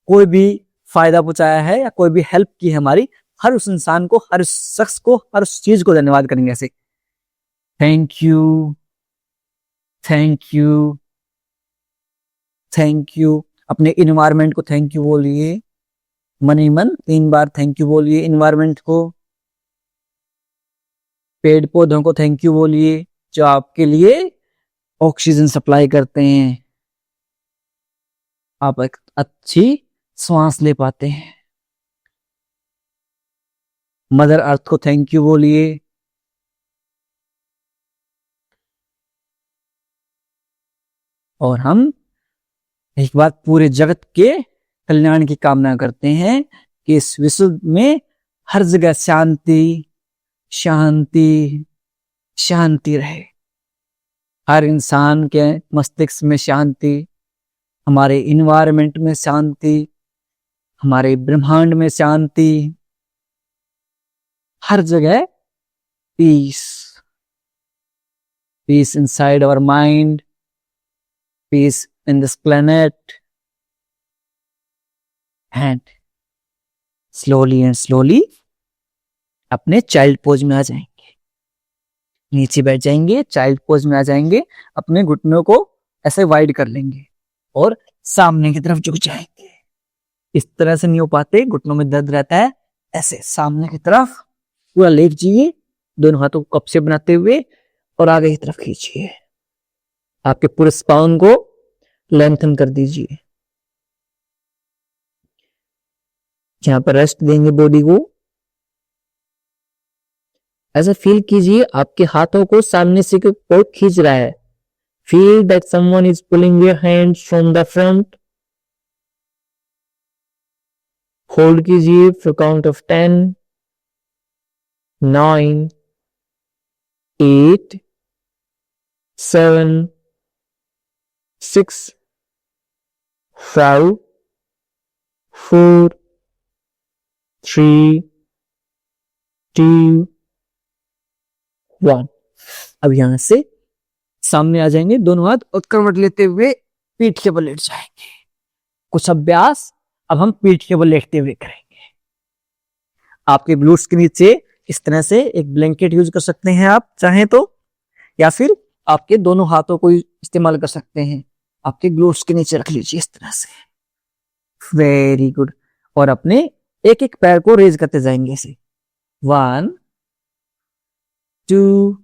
कोई भी फायदा पहुंचाया है या कोई भी हेल्प की है हमारी, हर उस इंसान को, हर शख्स को, हर उस चीज को धन्यवाद करेंगे। ऐसे thank you, thank you, thank you. अपने इन्वायरमेंट को थैंक यू बोलिए, मन ही मन 3 बार थैंक यू बोलिए इन्वायरमेंट को। पेड़ पौधों को थैंक यू बोलिए, जो आपके लिए ऑक्सीजन सप्लाई करते हैं। आप एक अच्छी श्वास ले पाते हैं। मदर अर्थ को थैंक यू बोलिए। और हम एक बात पूरे जगत के कल्याण की कामना करते हैं कि इस विश्व में हर जगह शांति शांति शांति रहे। हर इंसान के मस्तिष्क में शांति, हमारे इन्वायरमेंट में शांति, हमारे ब्रह्मांड में शांति, हर जगह peace. Peace inside our mind, peace in this planet. And slowly and slowly अपने चाइल्ड पोज में आ जाएंगे। नीचे बैठ जाएंगे, चाइल्ड पोज में आ जाएंगे, अपने घुटनों को ऐसे वाइड कर लेंगे और सामने की तरफ झुक जाएंगे। इस तरह से नहीं हो पाते, घुटनों में दर्द रहता है। ऐसे सामने की तरफ पूरा लेट जाइए, दोनों हाथों को कप से बनाते हुए और आगे की तरफ खींचिए। आपके पूरे स्पाइन को लेंथन कर दीजिए। यहां पर रेस्ट देंगे बॉडी को। ऐसा फील कीजिए आपके हाथों को सामने से कोई खींच रहा है। Feel that someone is pulling your hands from the front. Hold कीजिए फॉर काउंट ऑफ 10, 9, 8, 7, 6, 5, 4, 3, 2, 1। अब यहां से सामने आ जाएंगे, दोनों हाथ और करवट लेते हुए पीठ के बल लेट जाएंगे। कुछ अभ्यास अब हम पीठ के बल लेटते हुए करेंगे। आपके ग्लूट्स के नीचे इस तरह से एक ब्लैंकेट यूज कर सकते हैं आप चाहें तो, या फिर आपके दोनों हाथों को इस्तेमाल कर सकते हैं। आपके ग्लूट्स के नीचे रख लीजिए इस तरह से। Very good. और अपने एक एक पैर को रेज करते जाएंगे ऐसे। 1, 2,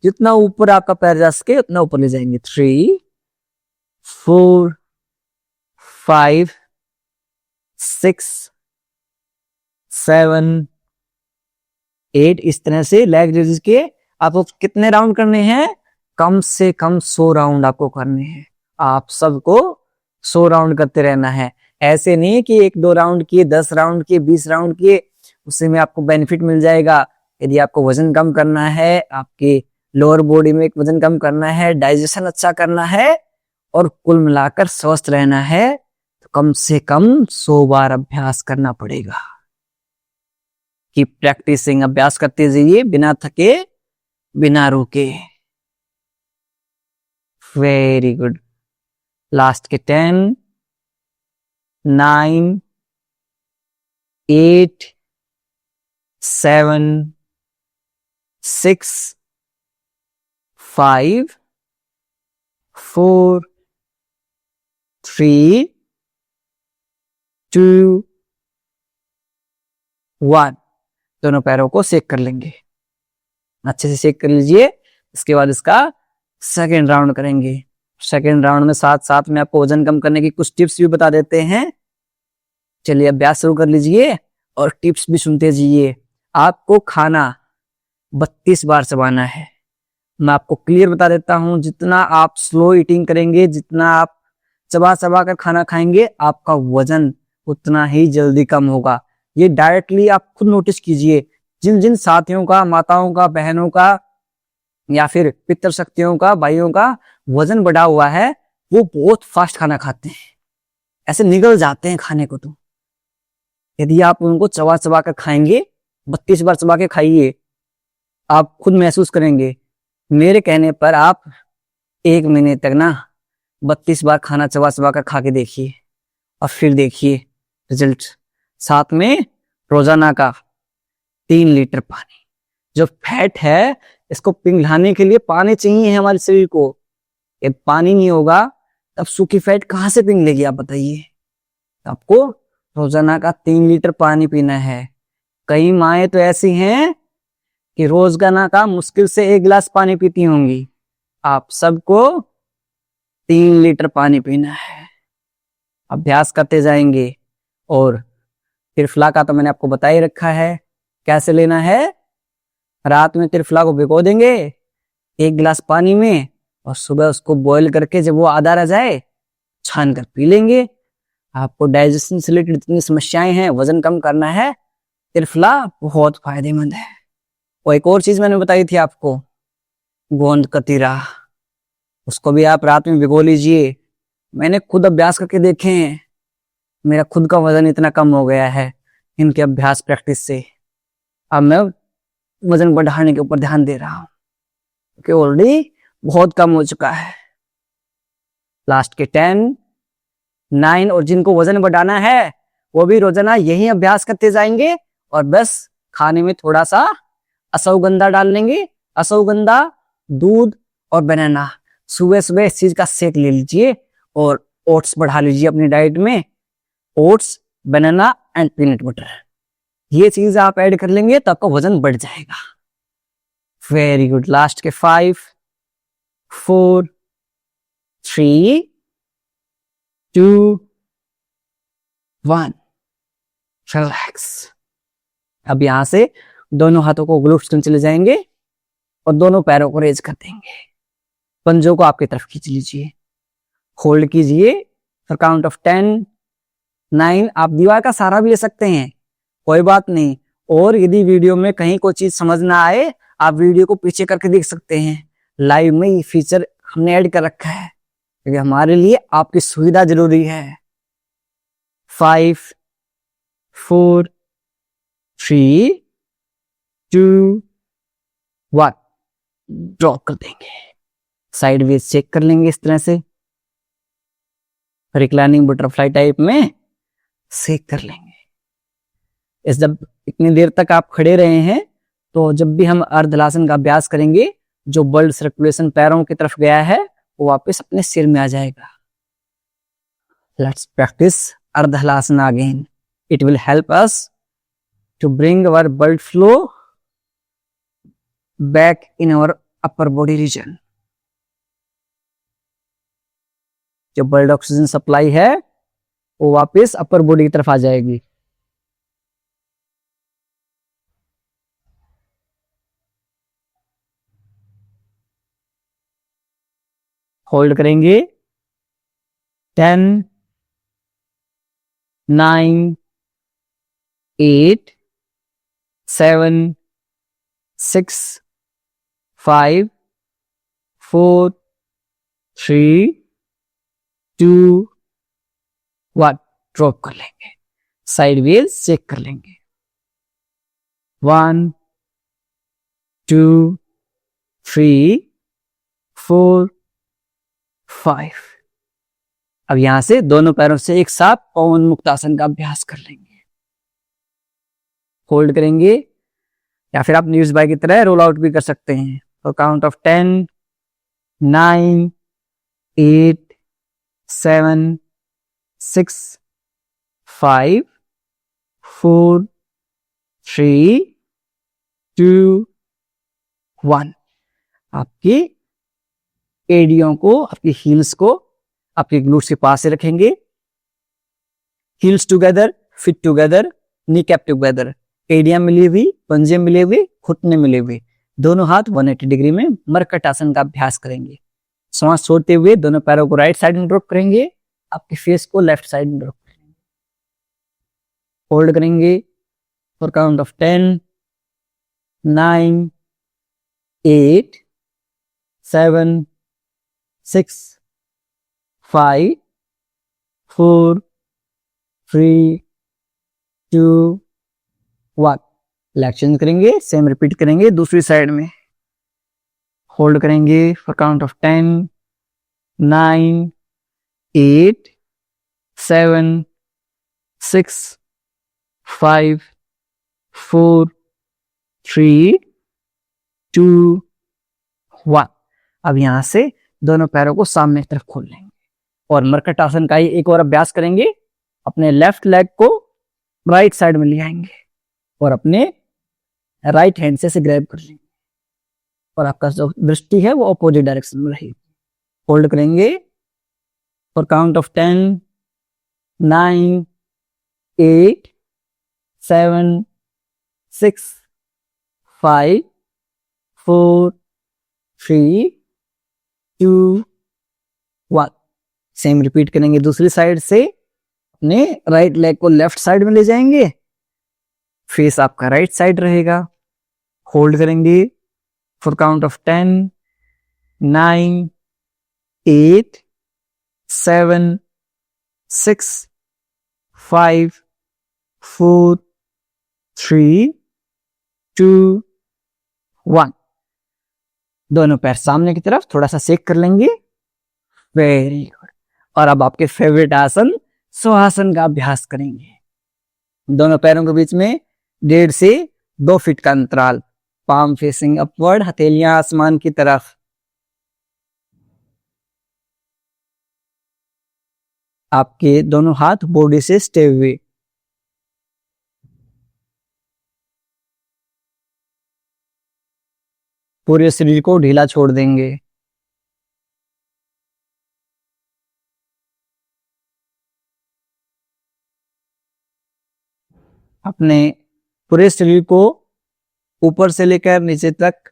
जितना ऊपर आपका पैर जा सके उतना ऊपर ले जाएंगे। 3, 4, 5, 6, 7, 8। इस तरह से लेग रेज के आपको कितने राउंड करने हैं? कम से कम 100 राउंड आपको करने हैं। आप सबको 100 राउंड करते रहना है। ऐसे नहीं कि 1-2 राउंड किए, 10 राउंड किए, 20 राउंड किए, उससे में आपको बेनिफिट मिल जाएगा। यदि आपको वजन कम करना है, आपके लोअर बॉडी में वजन कम करना है, डाइजेशन अच्छा करना है और कुल मिलाकर स्वस्थ रहना है, तो कम से कम 100 बार अभ्यास करना पड़ेगा। कीप प्रैक्टिसिंग, अभ्यास करते जाइए बिना थके, बिना रुके। Very good. लास्ट के 10, 9, 8, 7, 6, 5, 4, 3, 2, 1। दोनों पैरों को सेक कर लेंगे। अच्छे से सेक कर लीजिए। इसके बाद इसका सेकेंड राउंड करेंगे। सेकेंड राउंड में साथ साथ में आपको वजन कम करने की कुछ टिप्स भी बता देते हैं। चलिए अभ्यास शुरू कर लीजिए और टिप्स भी सुनते जाइए। आपको खाना 32 बार चबाना है। मैं आपको क्लियर बता देता हूं, जितना आप स्लो ईटिंग करेंगे, जितना आप चबा चबा कर खाना खाएंगे, आपका वजन उतना ही जल्दी कम होगा। ये डायरेक्टली आप खुद नोटिस कीजिए। जिन जिन साथियों का, माताओं का, बहनों का या फिर पितृ शक्तियों का, भाइयों का वजन बढ़ा हुआ है, वो बहुत फास्ट खाना खाते हैं, ऐसे निगल जाते हैं खाने को। तो यदि आप उनको चबा चबा कर खाएंगे, 32 बार चबा के खाइए, आप खुद महसूस करेंगे। मेरे कहने पर आप 1 महीने तक ना 32 बार खाना चबा चबा कर खा के देखिए और फिर देखिए रिजल्ट। साथ में रोजाना का 3 लीटर पानी। जो फैट है इसको पिघलाने के लिए पानी चाहिए है हमारे शरीर को। ये पानी नहीं होगा तब सूखी फैट कहां से पिघलेगी आप बताइए। आपको रोजाना का 3 लीटर पानी पीना है। कई माएँ तो ऐसी हैं कि रोजाना का मुश्किल से 1 गिलास पानी पीती होंगी। आप सबको 3 लीटर पानी पीना है। अभ्यास करते जाएंगे और त्रिफला का तो मैंने आपको बता ही रखा है कैसे लेना है। रात में त्रिफला को भिगो देंगे 1 गिलास पानी में, और सुबह उसको बॉईल करके जब वो आधा रह जाए छान कर पी लेंगे। आपको डाइजेशन से रिलेटेड जितनी समस्याएं हैं, वजन कम करना है, त्रिफला बहुत फायदेमंद है। और एक और चीज मैंने बताई थी आपको, गोंद कतीरा, उसको भी आप रात में भिगो लीजिए। मैंने खुद अभ्यास करके देखे हैं, मेरा खुद का वजन इतना कम हो गया है इनके अभ्यास प्रैक्टिस से। अब मैं वजन बढ़ाने के ऊपर ध्यान दे रहा हूं क्योंकि ऑलरेडी बहुत कम हो चुका है। लास्ट के 10, 9 और जिनको वजन बढ़ाना है वो भी रोजाना यही अभ्यास करते जाएंगे, और बस खाने में थोड़ा सा अश्वगंधा डाल लेंगे। अश्वगंधा, दूध और बनाना, सुबह सुबह इस चीज का सेक ले लीजिए, और ओट्स बढ़ा लीजिए अपनी डाइट में। Oats, banana and peanut butter, ये चीज आप ऐड कर लेंगे तो आपका वजन बढ़ जाएगा। Very good. लास्ट के 5, 4, 3, 2, 1, रिलैक्स। अब यहां से दोनों हाथों को ग्लूट्स में चले जाएंगे और दोनों पैरों को रेज कर देंगे। पंजों को आपकी तरफ खींच लीजिए, होल्ड कीजिए फॉर काउंट ऑफ 10, 9। आप दीवार का सहारा भी ले सकते हैं, कोई बात नहीं। और यदि वीडियो में कहीं कोई चीज समझ ना आए, आप वीडियो को पीछे करके देख सकते हैं। लाइव में ये फीचर हमने ऐड कर रखा है क्योंकि हमारे लिए आपकी सुविधा जरूरी है। 5, 4, 3, 2, 1, ड्रॉप कर देंगे। साइड वेज चेक कर लेंगे इस तरह से, रिक्लाइनिंग बटरफ्लाई टाइप में सेक कर लेंगे। इस जब इतनी देर तक आप खड़े रहे हैं तो जब भी हम अर्धलासन का अभ्यास करेंगे, जो ब्लड सर्कुलेशन पैरों की तरफ गया है वो वापस अपने सिर में आ जाएगा। Let's practise Ardhalasana again. It will help us to bring our blood flow back in our upper body region. जो ब्लड ऑक्सीजन सप्लाई है वो वापस अपर बॉडी की तरफ आ जाएगी। होल्ड करेंगे 10, 9, 8, 7, 6, 5, 4, 3, 2, 1, ड्रॉप कर लेंगे। साइड वेज चेक कर लेंगे। 1, 2, 3, 4, 5। अब यहां से दोनों पैरों से एक साथ पवन मुक्त आसन का अभ्यास कर लेंगे। होल्ड करेंगे या फिर आप न्यूज बाय की तरह रोल आउट भी कर सकते हैं। तो काउंट ऑफ 10, 9, 8, 7, 6, 5, 4, 3, 2, 1। आपकी एडियों को, आपकी हील्स को आपके ग्लूट्स के पास से रखेंगे। Heels together, feet together, knee cap together. एडियां मिली हुई, पंजे मिले हुए, घुटने मिले हुए, दोनों हाथ 180 डिग्री में मरकट आसन का अभ्यास करेंगे। सांस छोड़ते हुए दोनों पैरों को राइट साइड में ड्रॉप करेंगे, आपके फेस को लेफ्ट साइड में ड्रॉप करेंगे। होल्ड करेंगे for count of 10, 9, 8, 7, 6, 5, 4, 3, 2, 1। Leg change करेंगे, सेम रिपीट करेंगे दूसरी साइड में। होल्ड करेंगे फॉर काउंट ऑफ 10, 9, 8, 7, 6, 5, 4, 3, 2, 1। अब यहां से दोनों पैरों को सामने की तरफ खोल लेंगे और मरकट आसन का ही एक और अभ्यास करेंगे। अपने लेफ्ट लेग को राइट साइड में ले आएंगे और अपने राइट हैंड से ग्रैब कर लेंगे और आपका जो दृष्टि है वो अपोजिट डायरेक्शन में रहेगी। होल्ड करेंगे for count of 10, 9, 8 7 6 5 4 3 2 1। Same repeat करेंगे दूसरी साइड से। अपने राइट लेग को लेफ्ट साइड में ले जाएंगे, फेस आपका राइट साइड रहेगा। होल्ड करेंगे फॉर काउंट ऑफ 10 9 8 7 6 5 4 3 2 1। दोनों पैर सामने की तरफ थोड़ा सा शेक कर लेंगे। Very good. और अब आपके फेवरेट आसन सुहासन का अभ्यास करेंगे। दोनों पैरों के बीच में 1.5 से 2 फीट का अंतराल, पाम फेसिंग अपवर्ड, हथेलियां आसमान की तरफ। आपके दोनों हाथ बॉडी से स्टे हुए। पूरे शरीर को ढीला छोड़ देंगे। अपने पूरे शरीर को ऊपर से लेकर नीचे तक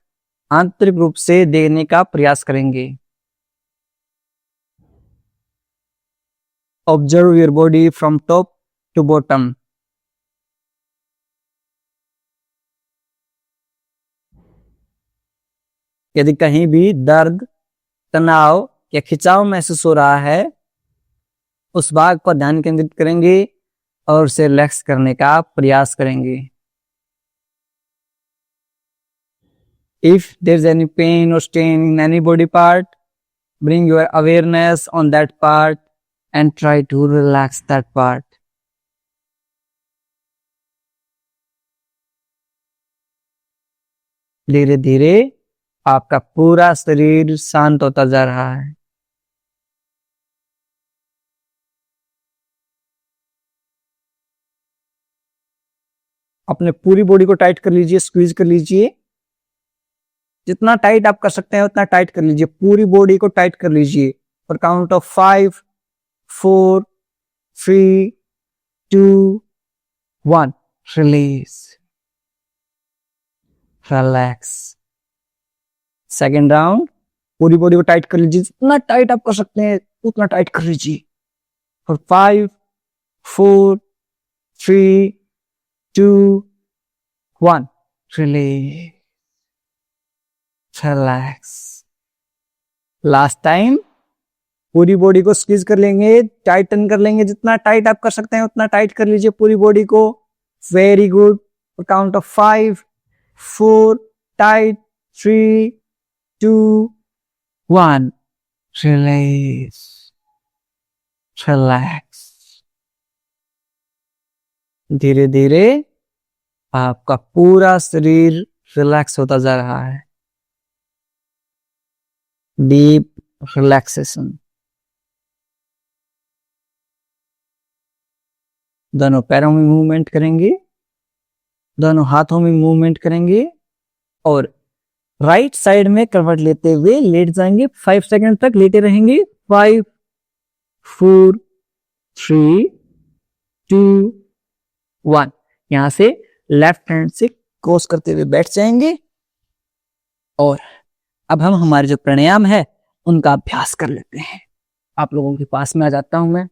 आंतरिक रूप से देखने का प्रयास करेंगे। Observe your body from top to bottom. यदि कहीं भी दर्द, तनाव या खिंचाव महसूस हो रहा है, उस भाग पर ध्यान केंद्रित करेंगे और उसे रिलैक्स करने का प्रयास करेंगे। If there's any pain or strain in any body part, bring your awareness on that part and try to relax that part. धीरे धीरे आपका पूरा शरीर शांत होता जा रहा है। अपने पूरी बॉडी को टाइट कर लीजिए, स्क्वीज कर लीजिए। जितना टाइट आप कर सकते हैं उतना टाइट कर लीजिए। पूरी बॉडी को टाइट कर लीजिए। For count of 5 4 3 2 1। Release, relax. Second round, पूरी बॉडी को टाइट कर लीजिए। जितना टाइट आप कर सकते हैं उतना टाइट कर लीजिए। For 5 4 3 2 1। Release, relax. Last time, पूरी बॉडी को स्क्वीज कर लेंगे, टाइटन कर लेंगे। जितना टाइट आप कर सकते हैं उतना टाइट कर लीजिए पूरी बॉडी को। Very good. Count of 5 4 tight, 3 2 1। Release, relax. धीरे धीरे आपका पूरा शरीर रिलैक्स होता जा रहा है। Deep relaxation. दोनों पैरों में मूवमेंट करेंगे, दोनों हाथों में मूवमेंट करेंगे और राइट साइड में करवट लेते हुए लेट जाएंगे। 5 सेकंड तक लेटे रहेंगे। 5 4 3 2 1। यहां से लेफ्ट हैंड से क्रॉस करते हुए बैठ जाएंगे और अब हम हमारे जो प्राणायाम है उनका अभ्यास कर लेते हैं। आप लोगों के पास में आ जाता हूं मैं।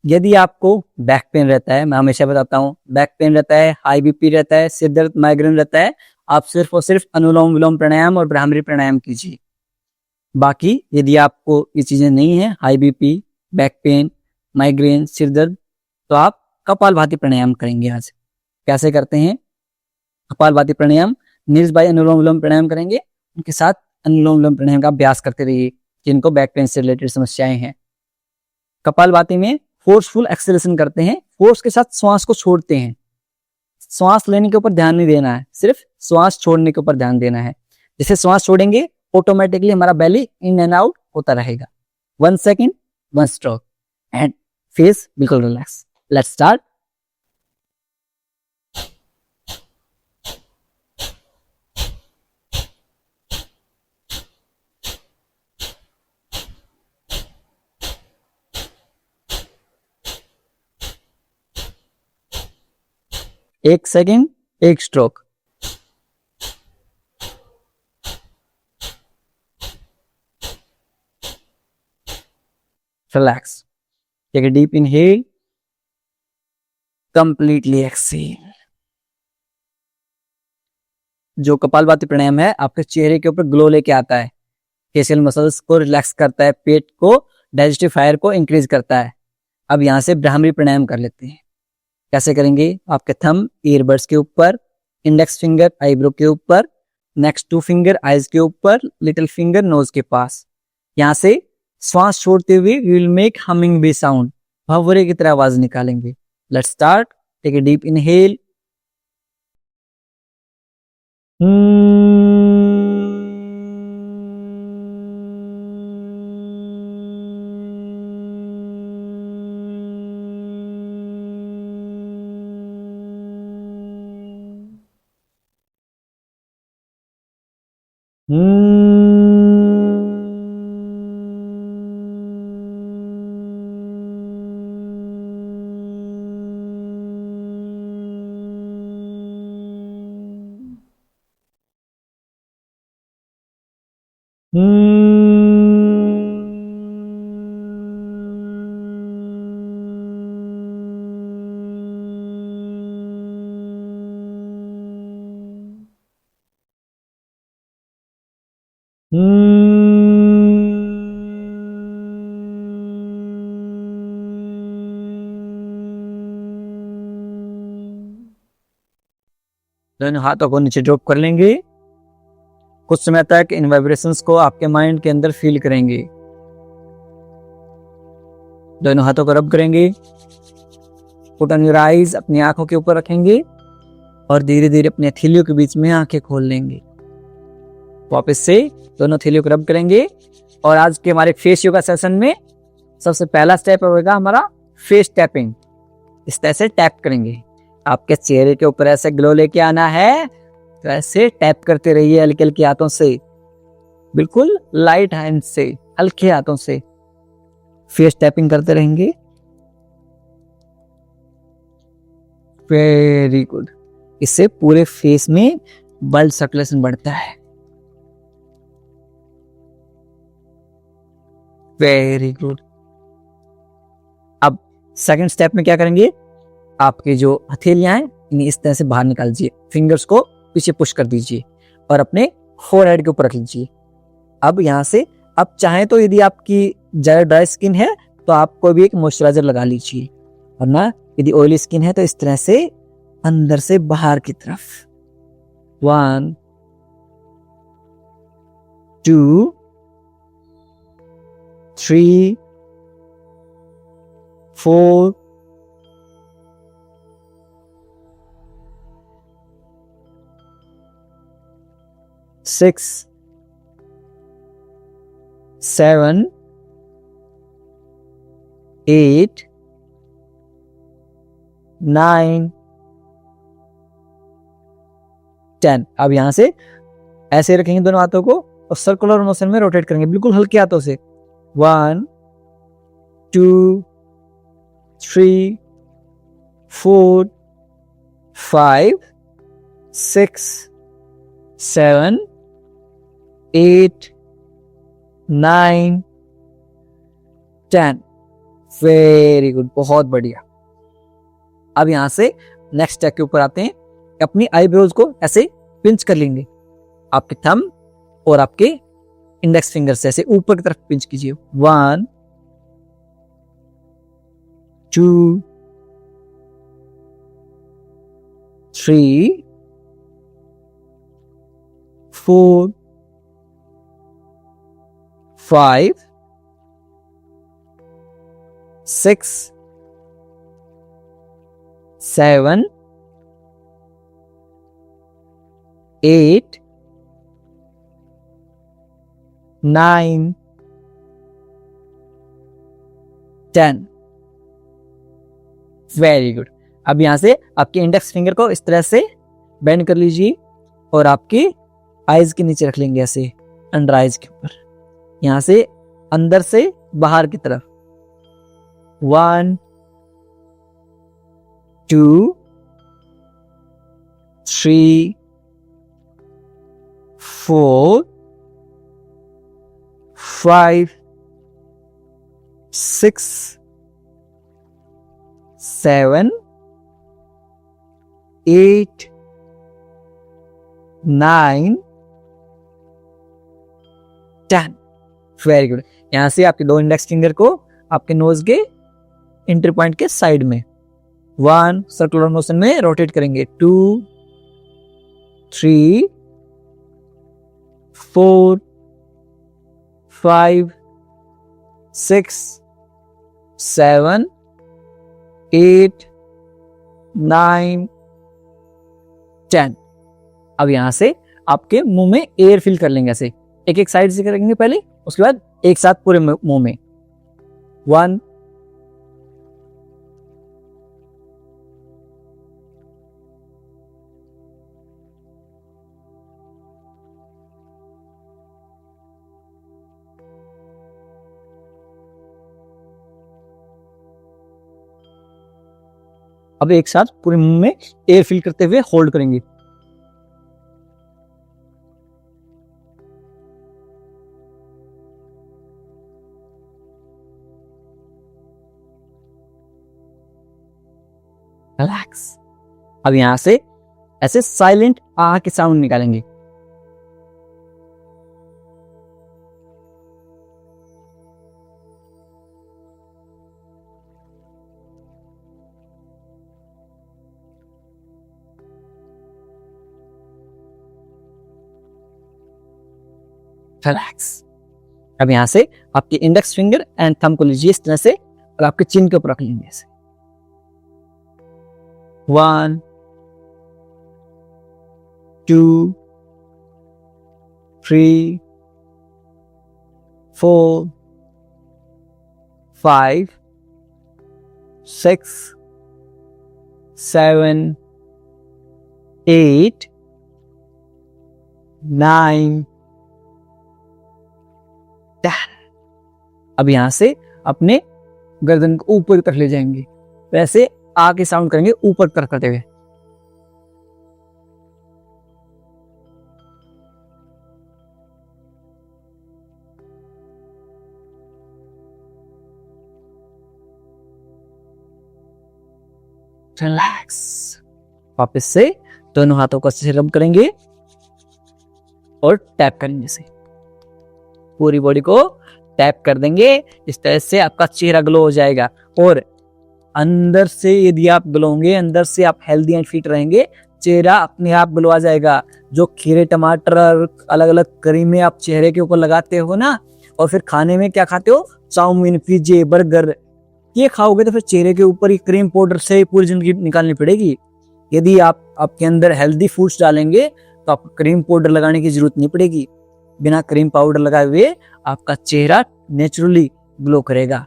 यदि आपको बैक पेन रहता है, मैं हमेशा बताता हूं, बैक पेन रहता है, हाई बीपी रहता है, सिर दर्द, माइग्रेन रहता है, आप सिर्फ और सिर्फ अनुलोम विलोम प्राणायाम और भ्रामरी प्राणायाम कीजिए। बाकी यदि आपको ये चीजें नहीं है, high BP, back pain, migraine, सिर दर्द, तो आप कपालभाति प्राणायाम करेंगे। आज कैसे करते हैं कपालभाति प्राणायाम? नीरज भाई अनुलोम विलोम प्राणायाम करेंगे, उनके साथ अनुलोम विलोम प्राणायाम का अभ्यास करते रहिए जिनको बैक पेन से रिलेटेड समस्याएं हैं। कपालभाति में फोर्सफुल एक्सेलेरेशन करते हैं, फोर्स के साथ श्वास को छोड़ते हैं। श्वास लेने के ऊपर ध्यान नहीं देना है, सिर्फ श्वास छोड़ने के ऊपर ध्यान देना है। जैसे श्वास छोड़ेंगे ऑटोमेटिकली हमारा बेली इन एंड आउट होता रहेगा। 1 सेकेंड 1 स्ट्रोक एंड फेस बिल्कुल relax. Let's start. 1 second 1 stroke. Relax, take a deep inhale, completely exhale. जो कपालभाति प्राणायाम है आपके चेहरे के ऊपर ग्लो लेके आता है, फेशियल मसल्स को रिलैक्स करता है, पेट को, डाइजेस्टिव फायर को इंक्रीज करता है। अब यहां से ब्राह्मरी प्राणायाम कर लेते हैं। कैसे करेंगे? आपके थंब ईयरबड्स के ऊपर, इंडेक्स फिंगर आईब्रो के ऊपर, नेक्स्ट 2 फिंगर आईज के ऊपर, लिटिल फिंगर नोज के पास। यहां से श्वास छोड़ते हुए we will make humming bee sound, भंवरे की तरह आवाज निकालेंगे। Let's start, take a deep inhale, दोनों हाथों को नीचे ड्रॉप कर लेंगे। कुछ समय तक इन वाइब्रेशंस को आपके माइंड के अंदर फील करेंगे। दोनों हाथों को रब करेंगे, पुट ऑन योर आईज, अपनी आंखों के ऊपर रखेंगे और धीरे धीरे अपने हथेलियों के बीच में आंखें खोल लेंगे। वापस से दोनों हथेलियों को रब करेंगे और आज के हमारे फेस योगा सेशन में सबसे पहला स्टेप होगा हमारा फेस टैपिंग। इस तरह से टैप करेंगे। आपके चेहरे के ऊपर ऐसे ग्लो लेके आना है, तो ऐसे टैप करते रहिए हल्के हल्के हाथों से, बिल्कुल लाइट हैंड से, हल्के हाथों से फेस टैपिंग करते रहेंगे। Very good. इससे पूरे फेस में ब्लड सर्कुलेशन बढ़ता है। Very good. अब सेकंड स्टेप में क्या करेंगे? आपके जो हथेलियां हैं इन्हें इस तरह से बाहर निकाल दीजिए, फिंगर्स को पीछे पुश कर दीजिए और अपने फोरहेड के ऊपर रख लीजिए। अब यहां से आप चाहें तो यदि आपकी ज्यादा ड्राई स्किन है तो आप कोई भी एक मॉइस्चराइजर लगा लीजिए, वरना यदि ऑयली स्किन है तो इस तरह से अंदर से बाहर की तरफ। 1 2 3 4 6 7 8 9 10। अब यहां से ऐसे रखेंगे दोनों हाथों को और सर्कुलर मोशन में रोटेट करेंगे, बिल्कुल हल्के हाथों से। 1 2 3 4 5 6 7 8 9 10। वेरी गुड, बहुत बढ़िया। अब यहां से नेक्स्ट स्टेप के ऊपर आते हैं। अपनी आईब्रोज को ऐसे पिंच कर लेंगे, आपके थंब और आपके इंडेक्स फिंगर से ऐसे ऊपर की तरफ पिंच कीजिए। 1 2 3 4 5 6 7 8 9 10। Very good. अब यहां से आपके इंडेक्स फिंगर को इस तरह से बेंड कर लीजिए और आपके आईज के नीचे रख लेंगे, ऐसे अंडर आईज के ऊपर, यहां से अंदर से बाहर की तरफ। 1 2 3 4 5 6 7 8 9 10। Very good. यहां से आपके 2 इंडेक्स फिंगर को आपके नोज के इंटर पॉइंट के साइड में 1 सर्कुलर मोशन में रोटेट करेंगे, 2 3 4 5 6 7 8 9 10। अब यहां से आपके मुंह में एयर फिल कर लेंगे, ऐसे एक एक साइड से करेंगे पहले, उसके बाद एक साथ पूरे मुंह में 1 अब एक साथ पूरे मुंह में एयर फिल करते हुए होल्ड करेंगे। रिलैक्स। अब यहां से ऐसे साइलेंट आ के साउंड निकालेंगे। रिलैक्स। अब यहां से आपके इंडेक्स फिंगर एंड थंब को लीजिए इस तरह से और आपके चिन के ऊपर रख लेंगे ऐसे। 1 2 3 4 5 6 7 8 9 10। अब यहां से अपने गर्दन को ऊपर की तरफ ले जाएंगे, वैसे आ के साउंड करेंगे ऊपर तरफ करते हुए। रिलैक्स। वापस से दोनों हाथों को अच्छे से रब करेंगे और टैप करेंगे से पूरी बॉडी को टैप कर देंगे। इस तरह से आपका चेहरा ग्लो हो जाएगा और अंदर से यदि आप ग्लो होंगे, अंदर से आप हेल्दी एंड फिट रहेंगे, चेहरा अपने आप ग्लो आ जाएगा। जो खीरे टमाटर अलग अलग क्रीमें आप चेहरे के ऊपर लगाते हो ना, और फिर खाने में क्या खाते हो, चाउमीन पिज्जे बर्गर, ये खाओगे तो फिर चेहरे के ऊपर ही क्रीम पाउडर से पूरी जिंदगी निकालनी पड़ेगी। यदि आप आपके अंदर हेल्दी फूड्स डालेंगे तो आपको क्रीम पाउडर लगाने की जरूरत नहीं पड़ेगी। बिना क्रीम पाउडर लगाए हुए आपका चेहरा नेचुरली ग्लो करेगा।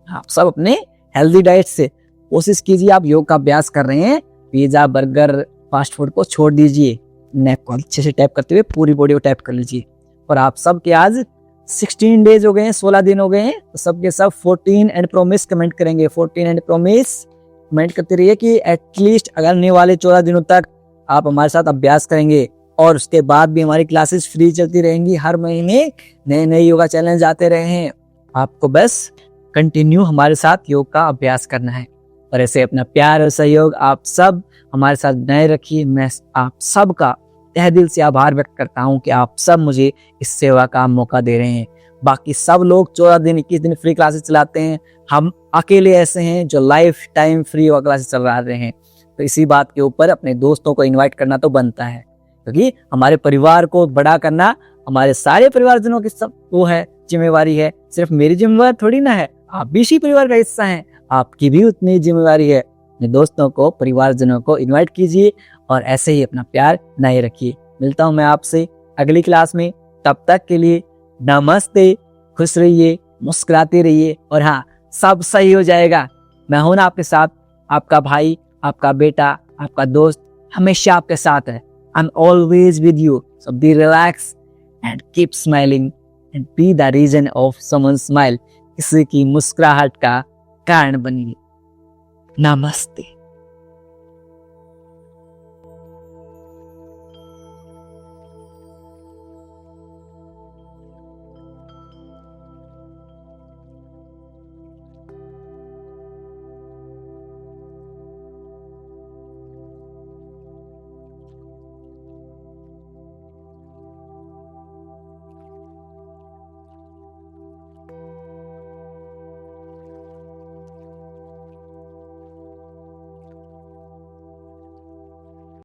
आप सब अपने हेल्दी डाइट से कोशिश कीजिए। आप योग का अभ्यास कर रहे हैं, पिज्जा बर्गर फास्ट फूड को छोड़ दीजिए। नेक को अच्छे से टैप करते हुए पूरी बॉडी को टैप कर लीजिए। और आप सब के आज 16 डेज हो गए हैं, 16 दिन हो गए हैं, तो सबके सब 14 एंड प्रॉमिस कमेंट करेंगे। 14 एंड प्रॉमिस कमेंट करते रहिए कि एटलीस्ट आने वाले 14 दिनों तक आप हमारे साथ अभ्यास करेंगे और उसके बाद भी हमारी क्लासेस फ्री चलती रहेंगी। हर महीने नए नए योगा चैलेंज आते रहे हैं। आपको बस कंटिन्यू हमारे साथ योग का अभ्यास करना है और ऐसे अपना प्यार और सहयोग आप सब हमारे साथ बनाए रखिए। मैं आप सब का तहे दिल से आभार व्यक्त करता हूं कि आप सब मुझे इस सेवा का मौका दे रहे हैं। बाकी सब लोग 14 दिन 21 दिन फ्री क्लासेस चलाते हैं, हम अकेले ऐसे हैं जो life time free yoga classes चला रहे हैं। तो इसी बात के ऊपर अपने दोस्तों को इन्वाइट करना तो बनता है, क्योंकि हमारे परिवार को बड़ा करना हमारे सारे परिवारजनों की सब वो है, जिम्मेवारी है। सिर्फ मेरी जिम्मेवारी थोड़ी ना है, आप भी इसी परिवार का हिस्सा हैं, आपकी भी उतनी जिम्मेवारी है। अपने दोस्तों को परिवारजनों को इन्वाइट कीजिए और ऐसे ही अपना प्यार बनाए रखिए। मिलता हूं मैं आपसे अगली क्लास में, तब तक के लिए नमस्ते। खुश रहिए, मुस्कुराते रहिए और हाँ, सब सही हो जाएगा। मैं हूं ना आपके साथ, आपका भाई, आपका बेटा, आपका दोस्त हमेशा आपके साथ है। I'm always with you. So be relaxed and keep smiling and be the reason of someone's smile. किसी की मुस्कुराहट का कारण बनिए। नमस्ते।